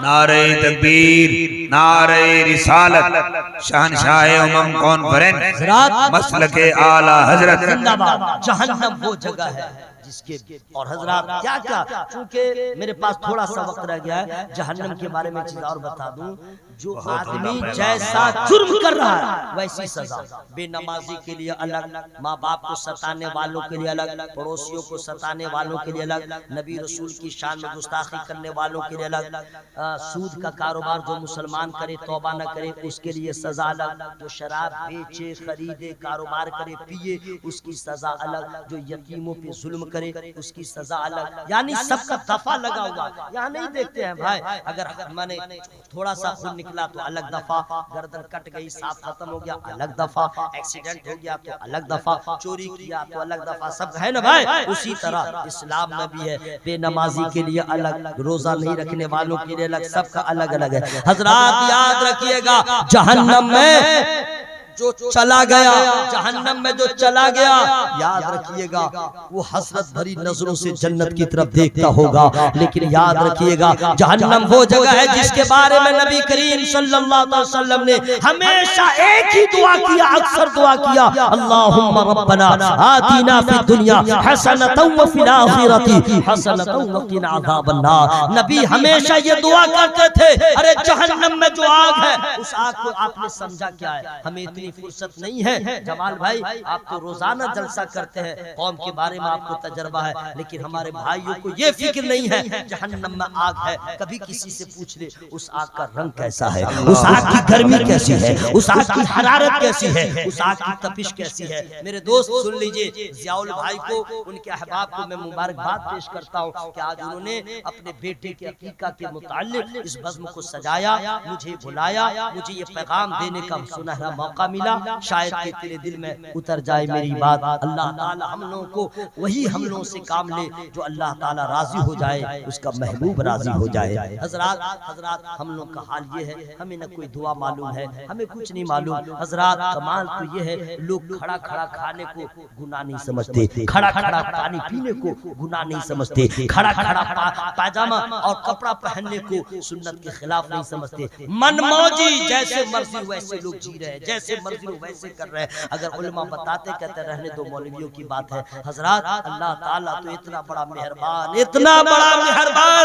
नारे तकबीर, नारे रिसालत, शहनशाह उम्म कॉन्फ्रेंस, मसलके आला हजरत। जहन्नम वो जगह है जिसके, और हजरात क्या क्या, चूंकि मेरे पास थोड़ा सा वक्त रह गया है, जहन्नम के बारे में चीज और बता दूं। जो आदमी जैसा जुर्म कर रहा है वैसी सजा, बेनमाजी के लिए अलग, माँ बाप को सताने वालों के लिए अलग, पड़ोसियों को सताने वालों के लिए अलग, नबी रसूल की शान में गुस्ताखी करने वालों के लिए अलग, सूद का कारोबार जो मुसलमान करे तौबा न करे उसके लिए सजा अलग, जो शराब बेचे खरीदे कारोबार करे पिए उसकी सजा अलग, जो यतीमों पे जुल्म करे उसकी सजा अलग। यानी सबका दफा लगा हुआ। यहाँ नहीं देखते हैं भाई, अगर मैंने थोड़ा सा खून निकला तो अलग दफा, गर्दन कट गई सांप खत्म हो गया अलग दफा, एक्सीडेंट हो गया तो अलग दफा, चोरी किया तो अलग दफा, सब है ना भाई। उसी तरह इस्लाम में भी है, बेनमाजी के लिए अलग, रोजा नहीं रखने वालों के लिए अलग, सबका अलग अलग है। हजरात याद रखिएगा, जहन्नम में जो चला गया, जहन्नम में जो चला गया, याद रखिएगा वो हसरत भरी नजरों से जन्नत की तरफ देखता होगा। लेकिन याद रखिएगा जहन्नम वो जगह है जिसके बारे में नबी करीम सल्लल्लाहु अलैहि वसल्लम ने हमेशा एक ही दुआ किया, अक्सर दुआ किया, अल्लाहुम्मा रब्बना आतिना फिद दुनिया हसनतन व फिल आखिरती हसनतन व क़िना अज़ाबन नार। नबी हमेशा ये दुआ करते थे। अरे जहन्नम में जो आग है, उस आग को आपने समझा क्या है? हमें इतनी फुर्सत नहीं है जमाल भाई, आप तो रोजाना जलसा करते हैं, कौम के बारे में आपको तजर्बा है, लेकिन हमारे भाइयों को ये फिक्र नहीं है जहन्नम में आग है। कभी किसी से पूछ ले उस आग का रंग कैसा है, उस आग की गर्मी कैसी है, उस आग की हरारत कैसी है, उस आग की तपिश कैसी है। मेरे दोस्त सुन लीजिए, जियाउल भाई को, उनके अहबाब को मैं मुबारकबाद पेश करता हूँ कि आज उन्होंने अपने बेटे के अकीका के मुताल्लिक इस बज़्म को सजाया, मुझे बुलाया, मुझे ये पैगाम देने का सुनहरा मौका मिला। शायद कि तेरे दिल में उतर जाए मेरी बात। अल्लाह ताला हम लोगों को वही हम लोगों से काम ले जो अल्लाह ताला राजी हो जाए, उसका महबूब राजी हो जाए। हजरात हम लोग का हाल ये है, हमें न कोई दुआ मालूम है, हमें कुछ नहीं मालूम। हजरात कमाल तो ये है, लोग खड़ा खड़ा खाने को गुनाह नहीं समझते, खड़ा खड़ा पानी पीने को गुनाह नहीं समझते, खड़ा खड़ा पायजामा और कपड़ा पहनने को सुन्नत के खिलाफ नहीं समझते। मनमौजी जैसे मर्जी वैसे लोग जी रहे हैं, जैसे मर्जी वैसे कर रहे हैं। अगर उलमा बताते कहते रहने दो, मौलवियों की बात है। हजरात अल्लाह ताला तो इतना बड़ा मेहरबान, इतना बड़ा मेहरबान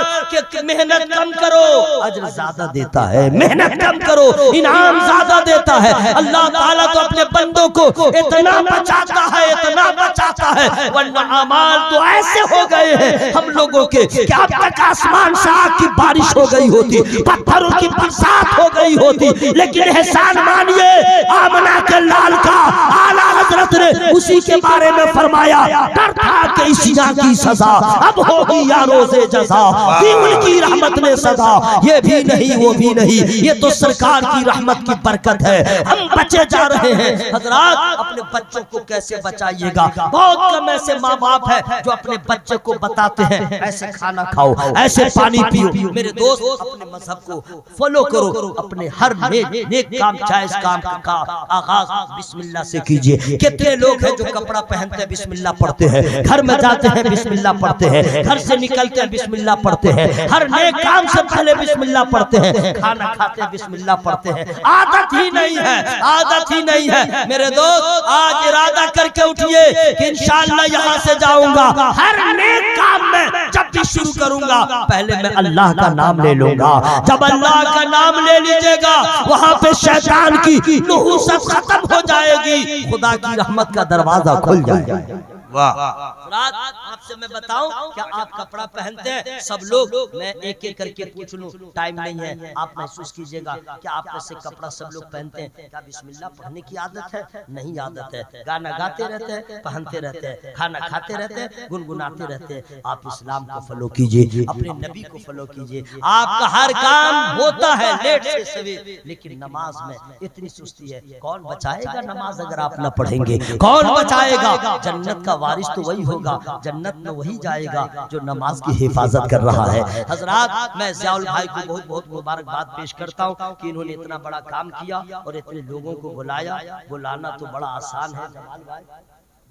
कि मेहनत कम करो अजर ज्यादा देता है, मेहनत कम करो इनाम ज्यादा देता है। अल्लाह ताला तो अपने बंदों को इतना बचाता है, इतना बचाता है, वरना अमाल तो ऐसे हो गए हैं हम लोगों के कि अब तक आसमान से आग की बारिश हो गई होती, पत्थरों की बरसात हो गई होती, लेकिन एहसान मानिए आमना के लाल का आला हजरत ने उसी के बारे में फरमाया, डर था कि इस जिना की सजा अब होगी या रोज़े जज़ा, दी उनकी रहमत ने सदा, ये भी नहीं वो भी नहीं, ये तो सरकार की रहमत की बरकत है, हम बचे जा रहे हैं। हजरात अपने बच्चों को कैसे बचाइएगा? बहुत कम ऐसे माँ बाप है जो अपने बच्चे को बताते हैं ऐसे खाना खाओ, ऐसे पानी पियो। मेरे दोस्त अपने मजहब को फॉलो करो, अपने हर नेक काम जायज काम का आगाज बिस्मिल्लाह से कीजिए। कितने लोग हैं जो कपड़ा पहनते हैं बिस्मिल्लाह पढ़ते हैं, घर में जाते हैं बिस्मिल्लाह पढ़ते हैं, घर से निकलते हैं बिस्मिल्लाह पढ़ते हैं, हर नेक काम से पहले बिस्मिल्लाह पढ़ते हैं, खाना खाते हैं बिस्मिल्लाह पढ़ते हैं। आदत ही नहीं है, आदत ही नहीं है। मेरे दोस्त आज इरादा करके उठिए कि इंशाअल्लाह यहाँ से जाऊंगा, हर नेक काम में जब भी शुरू करूंगा पहले मैं अल्लाह का नाम ले लूंगा। जब अल्लाह का नाम ले लीजिएगा वहां पे शैतान की नुहुसत खत्म हो जाएगी, खुदा की रहमत का दरवाजा खुल जाएगा। वाह आपसे मैं बताऊं, क्या आप कपड़ा पहनते हैं सब लोग? मैं एक एक करके पूछ लूं, टाइम नहीं है, आप महसूस कीजिएगा। क्या आप ऐसे कपड़ा सब लोग पहनते हैं? क्या बिस्मिल्लाह पढ़ने की आदत है? नहीं आदत है। गाना गाते रहते हैं, पहनते रहते हैं, खाना खाते रहते हैं, गुनगुनाते रहते हैं। आप इस्लाम को फॉलो कीजिए, अपने नबी को फॉलो कीजिए। आपका हर काम होता है लेट से सवेर, लेकिन नमाज में इतनी सुस्ती है। कौन बचाएगा नमाज अगर आप न पढ़ेंगे? कौन बचाएगा? जन्नत का वारिस तो वही होगा, जन्नत में वही जाएगा जो नमाज की हिफाजत कर रहा है। हजरात मैं जियाउल भाई को बहुत बहुत मुबारकबाद पेश करता हूँ कि इन्होंने इतना बड़ा काम किया और इतने लोगों को बुलाया। बुलाना तो बड़ा आसान है जमाल भाई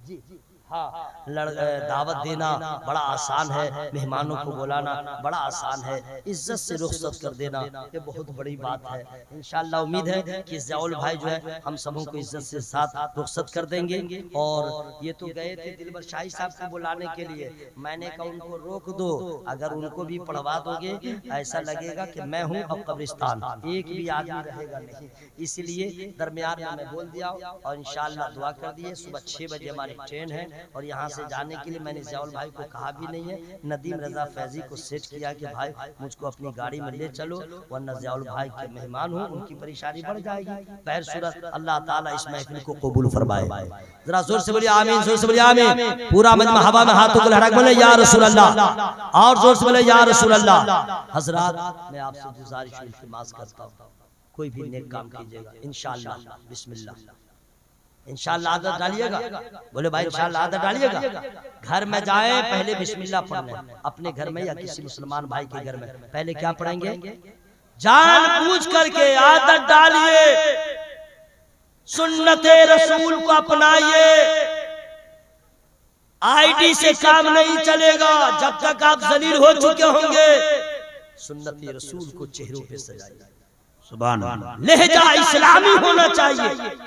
जी, हाँ, दावत देना बड़ा आसान है, मेहमानों को बुलाना बड़ा आसान है, इज्जत से रुखसत कर देना ये बहुत बड़ी बात है। इंशाअल्लाह उम्मीद है कि जियाउल भाई जो है हम सबों को इज्जत से साथ रुखसत कर देंगे। और ये तो गए थे दिलबर शाही साहब को बुलाने के लिए, मैंने कहा उनको रोक दो, अगर उनको भी पढ़वा दोगे ऐसा लगेगा कि मैं हूँ अब कब्रिस्तान, एक भी आदमी रहेगा नहीं, इसलिए दरमियान में मैं बोल दिया। और इंशाअल्लाह दुआ कर दिए, सुबह 6 बजे हमारी ट्रेन है और यहाँ से जाने के लिए मैंने जियाउल भाई को कहा भी नहीं है, नदीम रजा फैजी को सेट किया कि भाई मुझको अपनी गाड़ी में ले चलो, वरना जियाउल भाई के मेहमान हो उनकी परेशानी बढ़ जाएगी। बहर सूरत अल्लाह ताला इस महफिल को कबूल फरमाए। जरा जोर से बोलिए आमीन, जोर से बोलिए आमीन। पूरा मजमा हवा में हाथों को लहरा के बोले या रसूल अल्लाह, और जोर से बोले या रसूल अल्लाह। हजरात मैं आपसे गुजारिश इल्तिमास करता हूँ, कोई भी नेक काम कीजिएगा इंशाअल्लाह। बिस्मिल्लाह, इंशाअल्लाह आदत डालिएगा। बोले भाई इंशाअल्लाह आदत डालिएगा। घर में जाए पहले बिस्मिल्लाह पढ़ लें, अपने घर में या किसी मुसलमान भाई के घर में पहले क्या पढ़ेंगे? जान बूझ करके आदत डालिए, सुन्नते रसूल को अपनाइए। आईडी से काम नहीं चलेगा जब तक आप जलील हो चुके होंगे। सुन्नते रसूल को चेहरों पे सजाइए, सुभान अल्लाह। लहजा इस्लामी होना चाहिए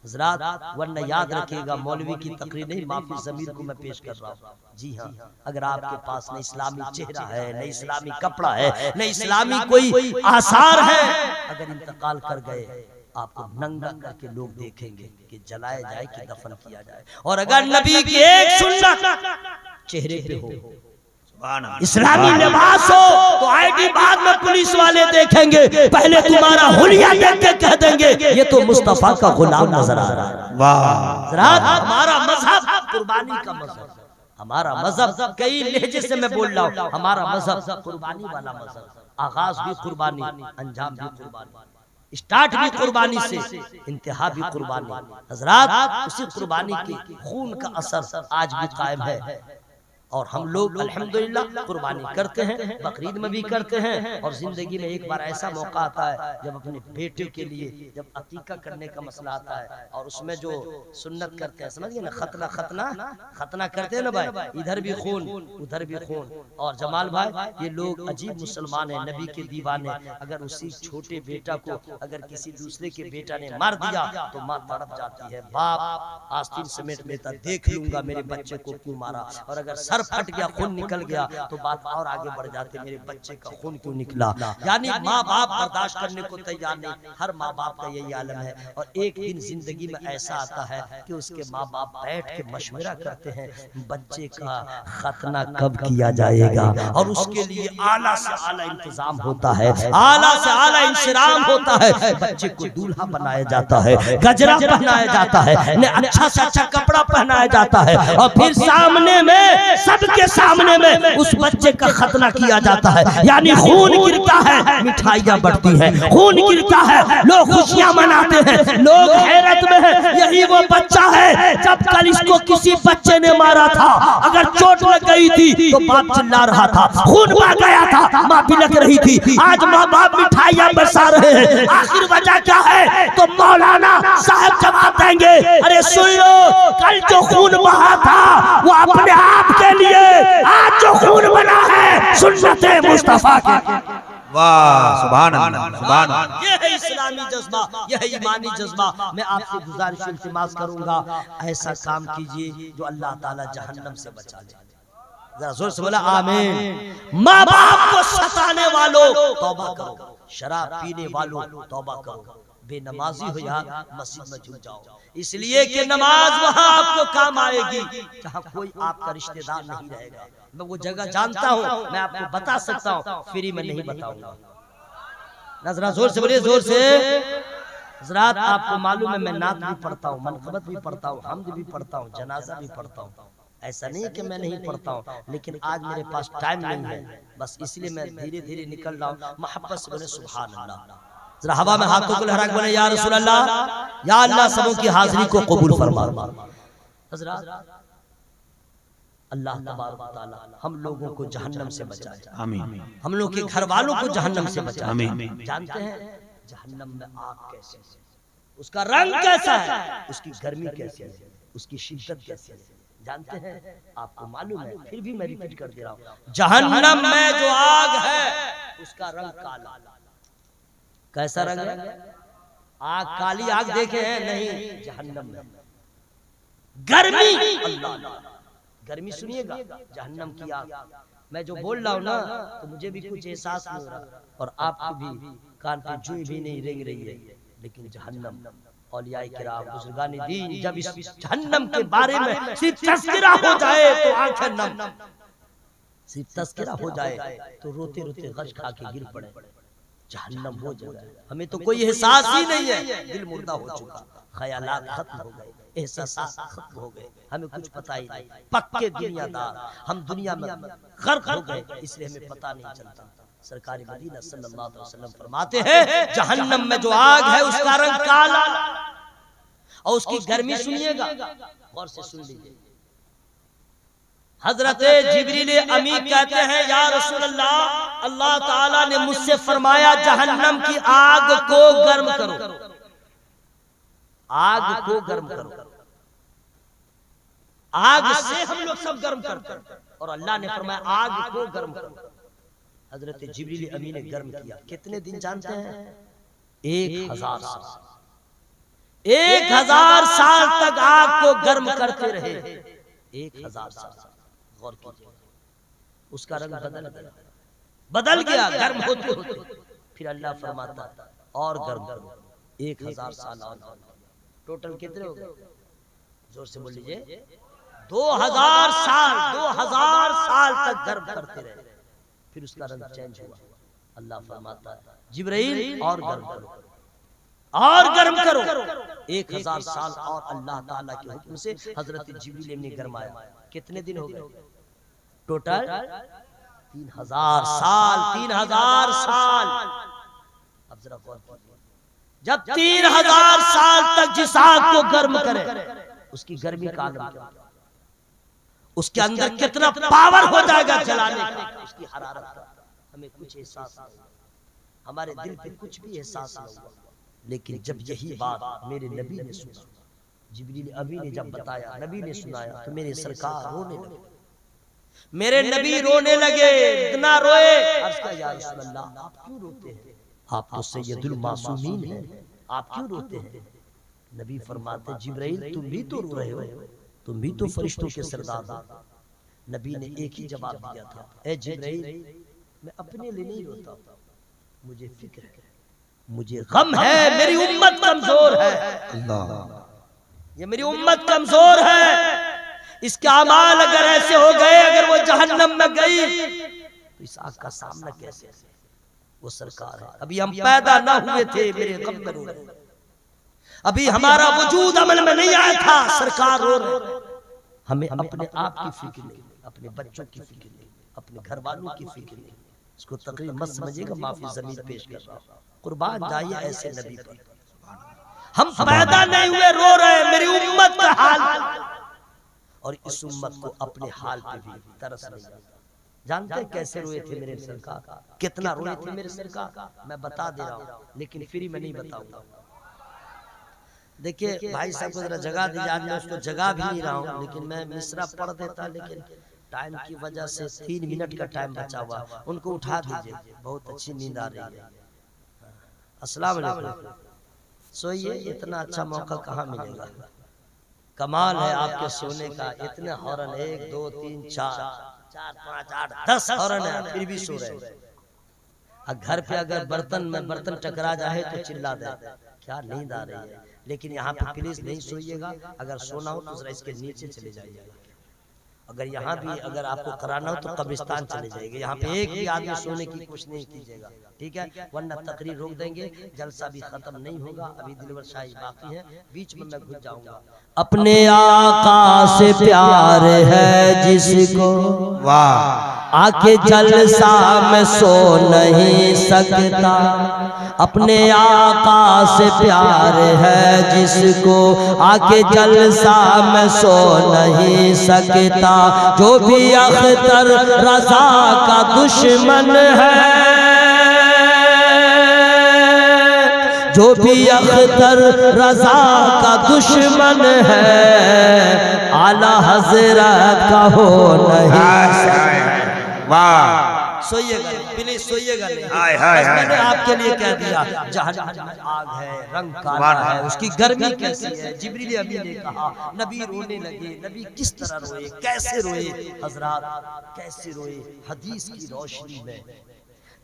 हजरात, वरना याद रखिएगा मौलवी की तकरीर नहीं, माफी ज़मीर को मैं पेश कर रहा हूँ। जी हाँ, अगर आपके पास न इस्लामी चेहरा है, न इस्लामी कपड़ा है, न इस्लामी कोई आसार है, अगर इंतकाल कर गए आपको नंगा करके लोग देखेंगे कि जलाया जाए कि दफन किया जाए। और अगर नबी की एक सुन्नत चेहरे पे हो, इस्लामी लिबास हो, तो आईडी बाद में पुलिस वाले देखेंगे, पहले तुम्हारा हुलिया देख के कह देंगे ये तो मुस्तफा का गुलाम नजर आ रहा है। वाह, हमारा मजहब कुर्बानी का मजहब, हमारा मजहब कई लहजे से मैं बोल रहा हूँ, हमारा मजहब कुर्बानी वाला मजहब। आगाज भी कुर्बानी, अंजाम भी कुर्बानी, स्टार्ट भी कुर्बानी से, इंतहा भी कुर्बानी। हजरात, उसी कुर्बानी के खून का असर आज भी कायम है। और हम लोग अल्हम्दुलिल्लाह कुर्बानी करते हैं, बकरीद में भी करते हैं। और जिंदगी में एक बार ऐसा मौका आता है जब अपने बेटे के लिए जब अकीका करने का मसला आता है, और उसमें जो सुन्नत करते हैं, समझिए ना, खतना खतना खतना करते हैं ना भाई, इधर भी खून उधर भी खून। और जमाल भाई, ये लोग अजीब मुसलमान है, नबी के दीवाने। अगर उसी छोटे बेटा को अगर किसी दूसरे के बेटा ने मार दिया तो माँ तड़प जाती है, बाप आस्तीन समेट लेता, देख लूंगा मेरे बच्चे को क्यों मारा। और अगर सर फट गया, खून निकल गया, तो बात और आगे बढ़ जाती, मेरे बच्चे का खून क्यों निकला। यानी माँ बाप बर्दाश्त करने को तैयार नहीं, हर माँ बाप का यही आलम है। और एक दिन जिंदगी में ऐसा आता है कि उसके माँ बाप बैठ के मशवरा करते हैं, बच्चे का खतना कब किया जाएगा। और उसके लिए आला से आला इंतजाम होता है, आला से आला इंतजाम होता है। बच्चे को दूल्हा बनाया जाता है, गजरा पहनाया जाता है, अच्छा से अच्छा कपड़ा पहनाया जाता है, और फिर सामने में सबके सामने में उस बच्चे का खतना किया जाता है। यानी खून गिरता है, मिठाइयाँ बढ़ती हैं, खून गिरता है, लोग खुशियां मनाते हैं, लोग हैरत में हैं, यही वो बच्चा है जब कल इसको किसी बच्चे ने मारा था। अगर चोट लग गई थी तो बाप चिल्ला रहा था, खून बह गया था, माँ बिलक रही थी। आज माँ बाप मिठाइयाँ बरसा रहे हैं, आखिर वजह क्या है? तो मौलाना साहब जवाब देंगे, अरे सुन लो, कल जो खून बहा था वो अपने आप के लिए, आज जो खून बना है सुन्नते मुस्तफा के। वाह, सुभान अल्लाह, सुभान अल्लाह। ये है इस्लामी जज्बा, ये है ईमानी जज्बा। मैं आपसे गुजारिश इल्तिमास करूंगा, ऐसा काम कीजिए जो अल्लाह ताला जहन्नम से बचा ले। जरा जोर से बोला आमीन। माँ बाप को सताने वालों तौबा करो, शराब पीने वालों तौबा करो, बेनमाजी हो यार मस्जिद में जुट जाओ, इसलिए कि नमाज वहां आपको काम आएगी जहां कोई आपका रिश्तेदार नहीं रहेगा। मैं वो जगह जानता हूँ, मैं आपको बता सकता हूँ, फ्री में नहीं बताऊंगा। नजरा जोर से बोलिए, जोर से। हज़रात, आपको मालूम है मैं नात भी पढ़ता हूँ, मनक़बत भी पढ़ता हूँ, हम्द भी पढ़ता हूँ, जनाजा भी पढ़ता हूँ। ऐसा नहीं है कि मैं नहीं पढ़ता हूँ, लेकिन आज मेरे पास टाइम नहीं है, बस इसलिए मैं धीरे धीरे निकल रहा हूँ। मोहब्बत से बोले सुभान अल्लाह। जरा हवा में हाथों को लहरा के बोले या रसूल अल्लाह, या अल्लाह सबों की हाजिरी को कबूल फरमा। हज़रात, अल्लाह तबारक व तआला हम लोगों को जहन्नम से बचाए, आमीन। हम लोग के घर वालों को जहन्नम से बचाए, आमीन। जानते हैं जहन्नम में आग कैसी है, उसका रंग कैसा है, उसकी गर्मी कैसी है, उसकी शिद्दत कैसी है, जानते हैं? आपको मालूम है, फिर भी मैं रिपीट कर दे रहा हूँ, जहन्नम में जो आग है उसका रंग काला। कैसा रंग है? आग काली आग देखे हैं? नहीं, जहन्नम में गर्मी, अल्लाह गर्मी सुनिएगा, जहन्नम की आग। मैं जो बोल रहा हूँ ना, तो मुझे भी कुछ एहसास नहीं हो रहा, और आपको भी कान पे जूं भी नहीं रेंग रही है, लेकिन जहन्नम, औलियाए किराम, बुजुर्गान दीन जब इस जहन्नम के बारे में सिर्फ तज़किरा हो जाए तो आंखें नम, सिर्फ तज़किरा हो जाए तो रोते रोते गश खा के गिर पड़े। जहन्नम वो जगह है, हमें तो कोई एहसास ही नहीं है, दिल मुर्दा हो चुका, ख्यालात खत्म हो गए, एहसास खत्म हो गए, हमें कुछ पता ही नहीं, पक्के दुनियादार, हम दुनिया में गर्क हो गए, इसलिए हमें पता नहीं चलता। सरकारी मदीना सल्लल्लाहु अलैहि वसल्लम फरमाते हैं जहन्नम में जो आग है उसका रंग काला और उसकी गर्मी सुनिएगा, गौर से सुन लीजिए। हजरत जिब्रील अमीन कहते हैं या रसूल अल्लाह, अल्लाह ताला ने मुझसे फरमाया जहन्नम की आग को गर्म करो, आग को गर्म करो। आग से हम लोग सब गर्म करते हैं और अल्लाह ने फरमाया आग को गर्म करो। हजरत जिब्रील अमीन ने गर्म किया। कितने दिन जानते हैं? 1000 साल। 1000 साल तक आग को गर्म करते रहे। 1000 साल। गौर कीजिए, उसका रंग बदल गया गर्म होते होते। फिर अल्लाह फरमाता और गर्म करो, 1000 साल और गर्म। टोटल कितने हो गए? जोर से बोल लीजिए। 2000 साल, 2000 साल तक गर्म करते रहे। फिर उसका रंग चेंज हुआ। अल्लाह फरमाता है जिब्राइल और गर्म करो, और गर्म करो। 1000 साल और अल्लाह ताला के हुक्म से हजरत जिब्रील ने गरमाया। कितने दिन हो गए? टोटल 3000 साल। 3000 साल। अब जरा गौर कीजिए, जब 3000 साल तक जिस आग को गर्म करे उसकी गर्मी का आलम क्या, उसके अंदर कितना पावर हो जाएगा जलाने का, उसकी हरारत का हमें कुछ एहसास नहीं हुआ, हमारे दिल पे कुछ भी एहसास नहीं हुआ। लेकिन जब यही बात मेरे नबी ने सुना, जिब्रील अमीन ने जब बताया, नबी ने सुनाया, तो मेरे सरकार रोने लगे। मेरे नबी रोने लगे, इतना रोए। अर्ज़ किया या रसूल अल्लाह, आप क्यों रोते हैं? आप तो सैयदुल मासूमीन हैं, आप क्यों रोते हैं? नबी फरमाते जिब्राइल तुम भी तो रो रहे हो, तुम भी तो फरिश्तों के सरदार हो। नबी ने एक ही जवाब दिया था, ए जिब्राइल मैं अपने लिए नहीं रोता, मुझे फिक्र है, मुझे गम है, मेरी उम्मत कमजोर है। अल्लाह, ये मेरी उम्मत कमजोर है। इसके अमाल अगर ऐसे हो गए, अगर वो जहन्नम में गई तो इस आग का सामना कैसे? वो सरकार है। अभी हम पैदा ना हुए थे, मेरे गम में रो रहे। अभी हमारा वजूद अमल में नहीं आया था, सरकार रो रहे। हमें अपने आप की फिक्र नहीं, अपने बच्चों की फिक्र नहीं, अपने घर वालों की फिक्र नहीं। इसको तकरीर मत समझिएगा, माफी जमीन पेश कर रहा हूं। कुर्बान जाइए ऐसे नबी पर। हम पैदा नहीं हुए, रो रहे, मेरी उम्मत का हाल। और इस उम्मत को अपने हाल पे भी तरस नहीं आता। जानते हैं कैसे रोए थे मेरे सरकार? कितना रोए थे मेरे सरकार? मैं बता दे रहा हूँ, लेकिन फ्री में नहीं बताऊंगा। देखिए भाई साहब को जरा जगह दीजिए, आज मैं उसको जगह भी नहीं रहा हूँ, लेकिन मैं मिसरा पढ़ देता, लेकिन टाइम की वजह से 3 मिनट का टाइम बचा हुआ। उनको उठा दीजिए, बहुत अच्छी नींद आ रही है। अस्सलाम वालेकुम, सोइए, इतना अच्छा मौका कहाँ मिलेगा। कमाल है आपके सोने का। इतने हॉर्न, 1 2 3 4 5 8 10 हॉर्न है, फिर भी सो रहे हैं। घर पे अगर बर्तन टकरा जाए तो चिल्ला दे, क्या नींद आ रही है। लेकिन यहाँ पे प्लीज नहीं सोइएगा। अगर सोना हो तो जरा इसके नीचे चले जाइएगा। अगर यहाँ भी अगर आपको कराना हो तो कब्रिस्तान चले जाइएगा। यहाँ पे एक भी आदमी सोने की कोशिश नहीं कीजिएगा, ठीक है? वरना तकरीर रोक देंगे, जलसा भी खत्म नहीं होगा। अभी दिलवर शाही बाकी है, बीच में मैं घुस जाऊंगा। अपने आका से प्यार है जिसको, वाह, आके जलसा में सो नहीं सकता। अपने आका से प्यार है जिसको, आके जलसा में सो नहीं सकता। जो भी अख्तर रज़ा का दुश्मन है, जो भी अख्तर रज़ा का दुश्मन है, आला हज़रत का हो नहीं। वाह, सोइएगा प्लीज, सोइएगा नहीं। मैंने आपके लिए कह दिया जहन्नम में आग है, रंग काला है, उसकी गर्मी कैसी है। जिब्रील अमीन ने कहा, नबी रोने लगे। नबी किस तरह रोए, कैसे रोए हजरात, कैसे रोए? हदीस की रोशनी में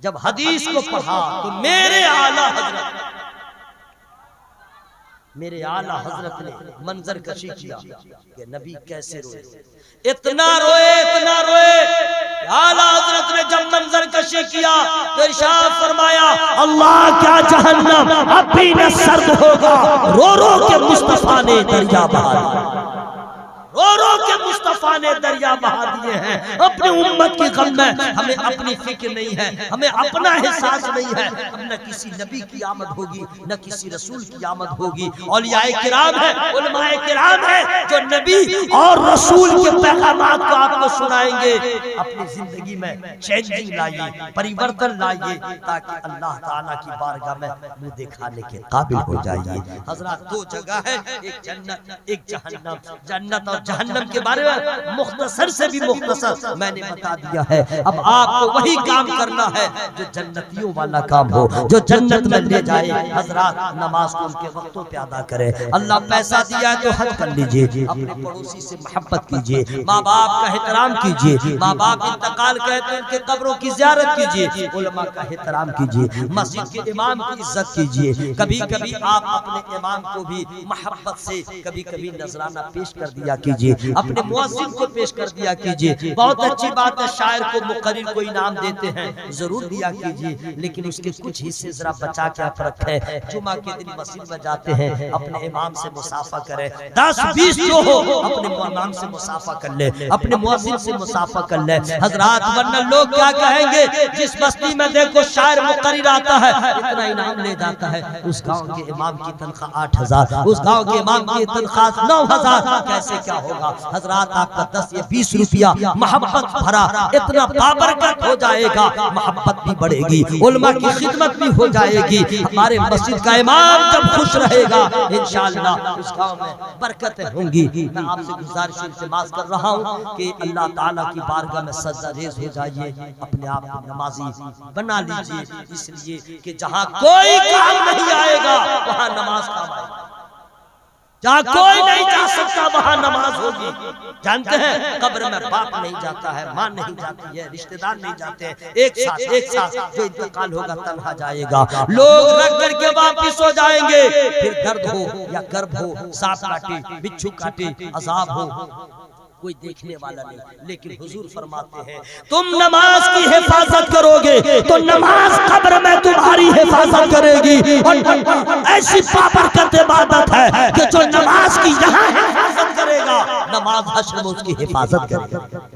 जब हदीस को पढ़ा तो मेरे आला हजरत ने मंजर कशी किया कि नबी कैसे रोए। इतना रोए, इतना रोए। आला हजरत ने जब मंजर कशी किया तो इरशाद फरमाया, अल्लाह क्या जहन्नम अब भी न सर्द होगा, रो रो के मुस्तफा ने दरिया बहा। रो रो के मुस्तफा ने दरिया बहा दिए हैं अपने उम्मत की गम में। हमें अपनी फिक्र नहीं है, हमें अपना एहसास नहीं है। अब न किसी नबी की आमद होगी, न किसी रसूल की आमद होगी। औलियाए किराम है, उलमाए किराम है जो नबी और रसूल के पैगामात को आपको सुनाएंगे। अपनी जिंदगी में चेंजिंग लाइए, परिवर्तन लाइए, ताकि अल्लाह ताला की बारगाह में मुंह दिखाने के काबिल हो जाइए। हजरत दो जगह है, एक जन्नत एक जहन्नम। जन्नत और जहन्नम के बारे में मुख्तसर से भी मुख्तसर मैंने बता दिया है। अब आपको वही काम करना है जो जन्नतियों वाला काम हो, जो जन्नत में ले जाए। हजरत नमाज को उनके वक्तों पे अदा करें। अल्लाह पैसा दिया है तो हज कर लीजिए, अपने पड़ोसी से मोहब्बत कीजिए, माँ बाप का एहतराम कीजिए, माँ बाप इंतकाल कहे तो उनके कब्रों की ज़ियारत कीजिए, उलमा का एहतराम कीजिए, मस्जिद के इमाम की इज्जत कीजिए। कभी कभी आप अपने इमाम को भी मोहब्बत से कभी कभी नजराना पेश कर दिया कीजिए, अपने मुअज्जिन को पेश कर दिया कीजिए। बहुत अच्छी बात है, शायर को मुकर्रिर को इनाम देते हैं, जरूर दिया कीजिए, लेकिन उसके कुछ हिस्से जरा बचा के आप रखें। जुमा के दिन मस्जिद में जाते हैं, अपने इमाम से मुसाफा करें। 10-20 जो हो अपने इमाम से मुसाफा कर ले, अपने मुअज्जिन से मुसाफा कर ले। हजरात वरना लोग क्या कहेंगे, जिस बस्ती में देखो शायर मुकर्रिर आता है इतना इनाम ले जाता है, उस गांव के इमाम की तनख्वाह 8,000, उस गांव के इमाम की तनख्वाह 9,000, कैसे क्या होगा। हजरात आपका 10 या 20 रुपया मोहब्बत भरा इतना बाबरकत हो जाएगा, मोहब्बत भी बढ़ेगी, उलमा की खिदमत भी हो जाएगी। हमारे मस्जिद का इमाम जब खुश रहेगा इंशाअल्लाह उस गांव में बरकतें होंगी। मैं आपसे गुजारिश इल्तिमास कर रहा हूँ कि अल्लाह ताला की बारगाह में सजदा रेज़ हो जाइए, अपने आप को नमाजी बना लीजिए, इसलिए कि जहाँ कोई काम नहीं आएगा वहाँ नमाज काम आएगी, जहाँ कोई नहीं जा सकता वहाँ नमाज होगी। जानते हैं कब्र में बाप नहीं जाता है, माँ नहीं जाती है, रिश्तेदार नहीं जाते हैं, एक साथ जो इंतकाल होगा तन्हा जाएगा। लोग रख करके वापिस हो जाएंगे, फिर दर्द हो या गर्भ हो, सांप काटे बिच्छू काटे अजाब हो, कोई देखने वाला नहीं। लेकिन हुजूर फरमाते हैं तुम नमाज की हिफाजत करोगे तो नमाज कब्र में तुम्हारी हिफाजत करेगी। और ऐसी बाबरकत इबादत है कि जो नमाज की यहाँ हिफाजत करेगा नमाज हश्र में उसकी हिफाजत करेगा।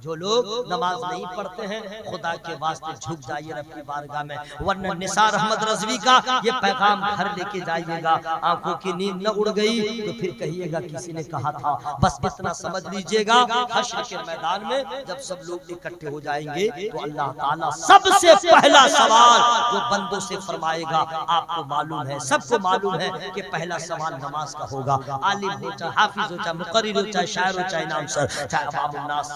जो लोग नमाज नहीं पढ़ते हैं खुदा के वास्ते झुक जाइए अपनी बारगाह में, वरना निसार अहमद रज़वी का ये पैगाम घर लेके जाइएगा। आंखों की नींद न उड़ गई तो फिर कहिएगा किसी ने कहा था। बस इतना समझ लीजिएगा, हश्र के मैदान में जब सब लोग इकट्ठे हो जाएंगे तो अल्लाह ताला सबसे पहला सवाल जो बंदों से फरमाएगा, आपको मालूम है, सबको मालूम है कि पहला सवाल नमाज का होगा। आलिम हो चाहे हाफिज हो चाहे मुकर्रिर हो चाहे शायर हो चाहे इनाम सर चाहे अवामुन नास,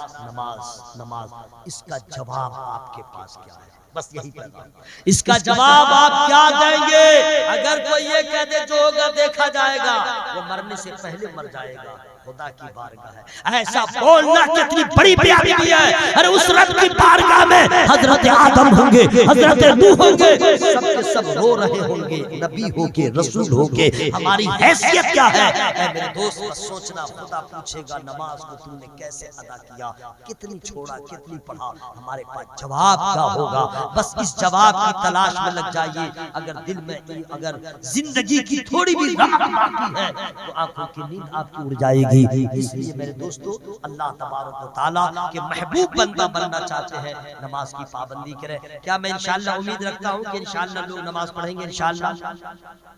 नमाज इसका जवाब आपके पास क्या है? बस यही पैगाम, इसका जवाब आप क्या देंगे? अगर कोई ये कह दे जो होगा देखा जाएगा, वो मरने से पहले मर जाएगा। खुदा की बारगाह है, ऐसा बोलना कितनी बड़ी बेअदबी है। अरे उस रब की बारगाह में हजरत आदम होंगे, हजरत नूह होंगे, सब के सब रो रहे होंगे, नबी होके रसूल होके हमारी हैसियत क्या है? मेरे दोस्त बस सोचना, खुदा पूछेगा नमाज को तुमने कैसे अदा किया, कितनी छोड़ा कितनी पढ़ा, हमारे पास जवाब क्या होगा? बस इस जवाब की तलाश में लग जाइए। अगर दिल में अगर जिंदगी की थोड़ी भी रमक बाकी है तो आंखों की नींद आपकी उड़ जाएगी। इसलिए मेरे दोस्तों अल्लाह तबारक व तआला के महबूब बंदा बनना चाहते हैं, नमाज की पाबंदी करें। क्या मैं इंशाअल्लाह उम्मीद रखता हूँ कि इंशाअल्लाह लोग नमाज पढ़ेंगे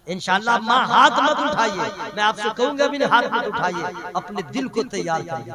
इंशाअल्लाह। माँ हाथ मत उठाइए, मैं आपसे कहूंगा भी नहीं हाथ मत उठाइए, अपने दिल को तैयार करिए,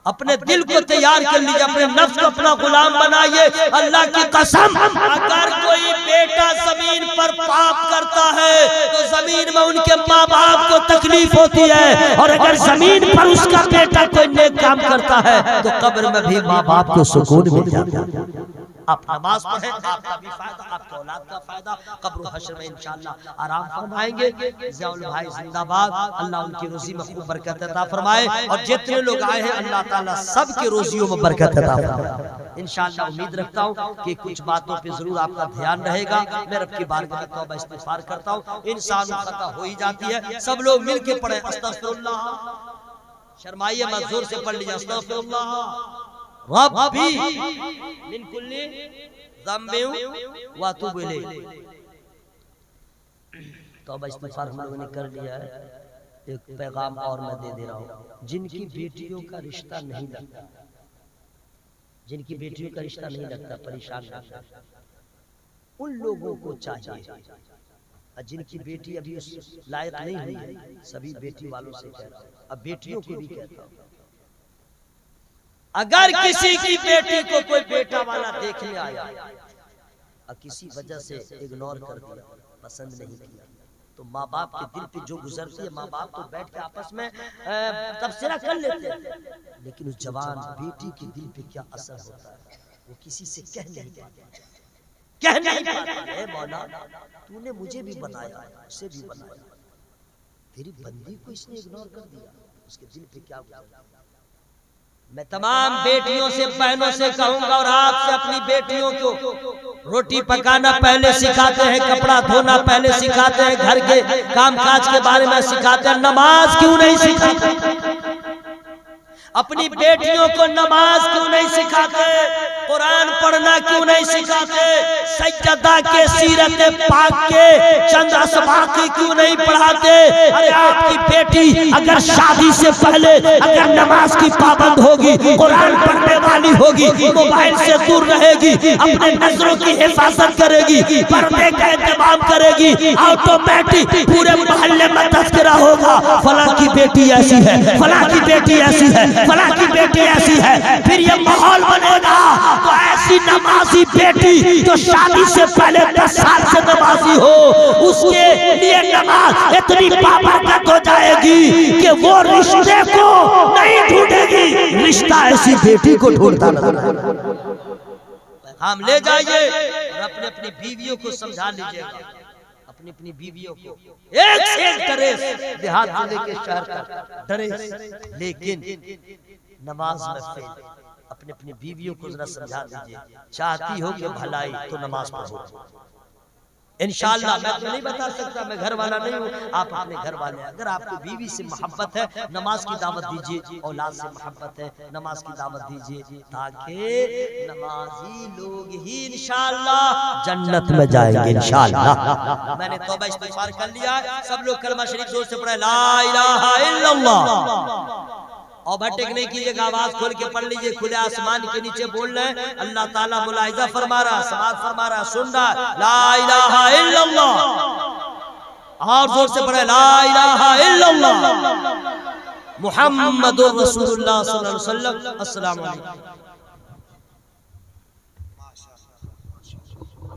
अपने दिल को तैयार कर लीजिए, अपने नफ्स को अपना गुलाम बनाइए। अल्लाह की कसम अगर कोई बेटा जमीन पर पाप करता है तो जमीन में उनके माँ बाप को तकलीफ होती है, और अगर जमीन पर उसका बेटा कोई नेक काम करता है तो कब्र में भी माँ बाप को सुकून मिल जाता है। आप नमाज पढ़ें, आपका भी फायदा, आपके औलाद का फायदा, कब्र हश्र में इंशाअल्लाह आराम फरमाएंगे। ज़ियाउल भाई जिंदाबाद, अल्लाह उनकी रोजी में खूब बरकत अता फरमाए, और जितने लोग आए हैं अल्लाह ताला सबके रोजियों में बरकत अता फरमाए। इंशाअल्लाह उम्मीद रखता हूँ कि कुछ बातों पे जरूर आपका ध्यान रहेगा। मैं रब की बारगाह में तौबा इस्तिग़फ़ार करता हूँ, इंसान खता हो ही जाती है, सब लोग मिल के पढ़े अस्तग़फ़िरुल्लाह, शर्माइए मत, जोर से पढ़ लीजिए अस्तग़फ़िरुल्लाह रब्बी मिन कुल्ली ज़म्बिन व अतूबु इलैह। तौबा इस्तिग़फ़ार हम लोगों ने कर लिया है, एक पैगाम और मैं दे दे रहा हूँ, जिनकी बेटियों का रिश्ता नहीं लगता, जिनकी बेटियों का रिश्ता नहीं लगता, परेशान रहता, उन लोगों को चाहिए, और जिनकी बेटी अभी उस लायक नहीं हुई, सभी बेटी वालों से कहता हूँ, अब बेटियों को भी कहता हूँ, अगर किसी की बेटी को कोई बेटा वाला देखने आया और किसी वजह से इग्नोर कर दिया, पसंद नहीं किया, तो माँ बाप के दिल पे जो गुजरती है, माँ बाप तो बैठ के आपस में तबसरा कर लेते हैं, लेकिन उस जवान बेटी के दिल पे क्या असर होता है वो किसी से कह नहीं पाते, कह नहीं पाते। मौला तूने मुझे भी बनाया, उसे भी बनाया, तेरी बंदी को इसने इग्नोर कर दिया, उसके दिल पे क्या गुजरा। मैं तमाम बेटियों से, बहनों से कहूंगा और आपसे, अपनी बेटियों को रोटी पकाना पहले सिखाते हैं, कपड़ा धोना पहले सिखाते हैं, घर के कामकाज के बारे में सिखाते हैं, नमाज क्यों नहीं सिखाते? अपनी बेटियों को नमाज क्यों नहीं सिखाते? कुरान पढ़ना क्यों नहीं सिखाते? सज्जदा के, सीरत पाक के चंद असबाक क्यों नहीं पढ़ाते? अरे आपकी बेटी अगर शादी से पहले अगर नमाज की पाबंद होगी, कुरान पढ़ने वाली होगी, मोबाइल से दूर रहेगी, अपने नजरों की हिफाजत करेगी, पर्दे का इंतजाम करेगी, ऑटोमेटिक पूरे मोहल्ले में तज़किरा होगा, फला की बेटी ऐसी है, फला की बेटी ऐसी है, फला की बेटी ऐसी है, फिर ये माहौल बनेगा। तो ऐसी नमाजी बेटी जो शादी से पहले 10 साल से नमाजी हो, उसके लिए नमाज इतनी बाबरकत हो जाएगी कि वो रिश्ते को नहीं ढूंढेगी, रिश्ता ऐसी बेटी को ढूंढता नजर। हम ले जाइए और अपने अपनी बीवियों को समझा लीजिएगा, अपनी अपनी बीवियों को एक से एक ड्रेस, देहात से लेके शहर तक ड्रेस, लेकिन नमाज में फेल। अपने अपनी बीवियों को जरा समझा दीजिए, चाहती हो कि भलाई तो नमाज पढ़ो। इंशाअल्लाह मैं तो नहीं बता सकता, मैं घर वाला नहीं हूँ, आप अपने घर वाले हैं। अगर आपको बीवी से मोहब्बत है, नमाज की दावत दीजिए, औलाद से मोहब्बत है, नमाज की दावत दीजिए, ताकि नमाजी लोग ही इंशाअल्लाह जन्नत में जाएंगे इंशाअल्लाह। मैंने तौबा इस्तिगफार कर लिया, सब लोग कलमा शरीफ जोर से पढ़े, ला इलाहा इल्लल्लाह। और भटक नहीं कीजिएगा, आवाज खोल के पढ़ लीजिए, खुले आसमान के नीचे बोल रहे हैं, अल्लाह ताला मुलाहिजा फरमा रहा, समाअत फरमा रहा, सुन रहा, ला इलाहा इल्लल्लाह। और जोर से पढ़े, ला इलाहा इल्लल्लाह मुहम्मदुर रसूलुल्लाह सल्लल्लाहु अलैहि वसल्लम। अस्सलाम वालेकुम।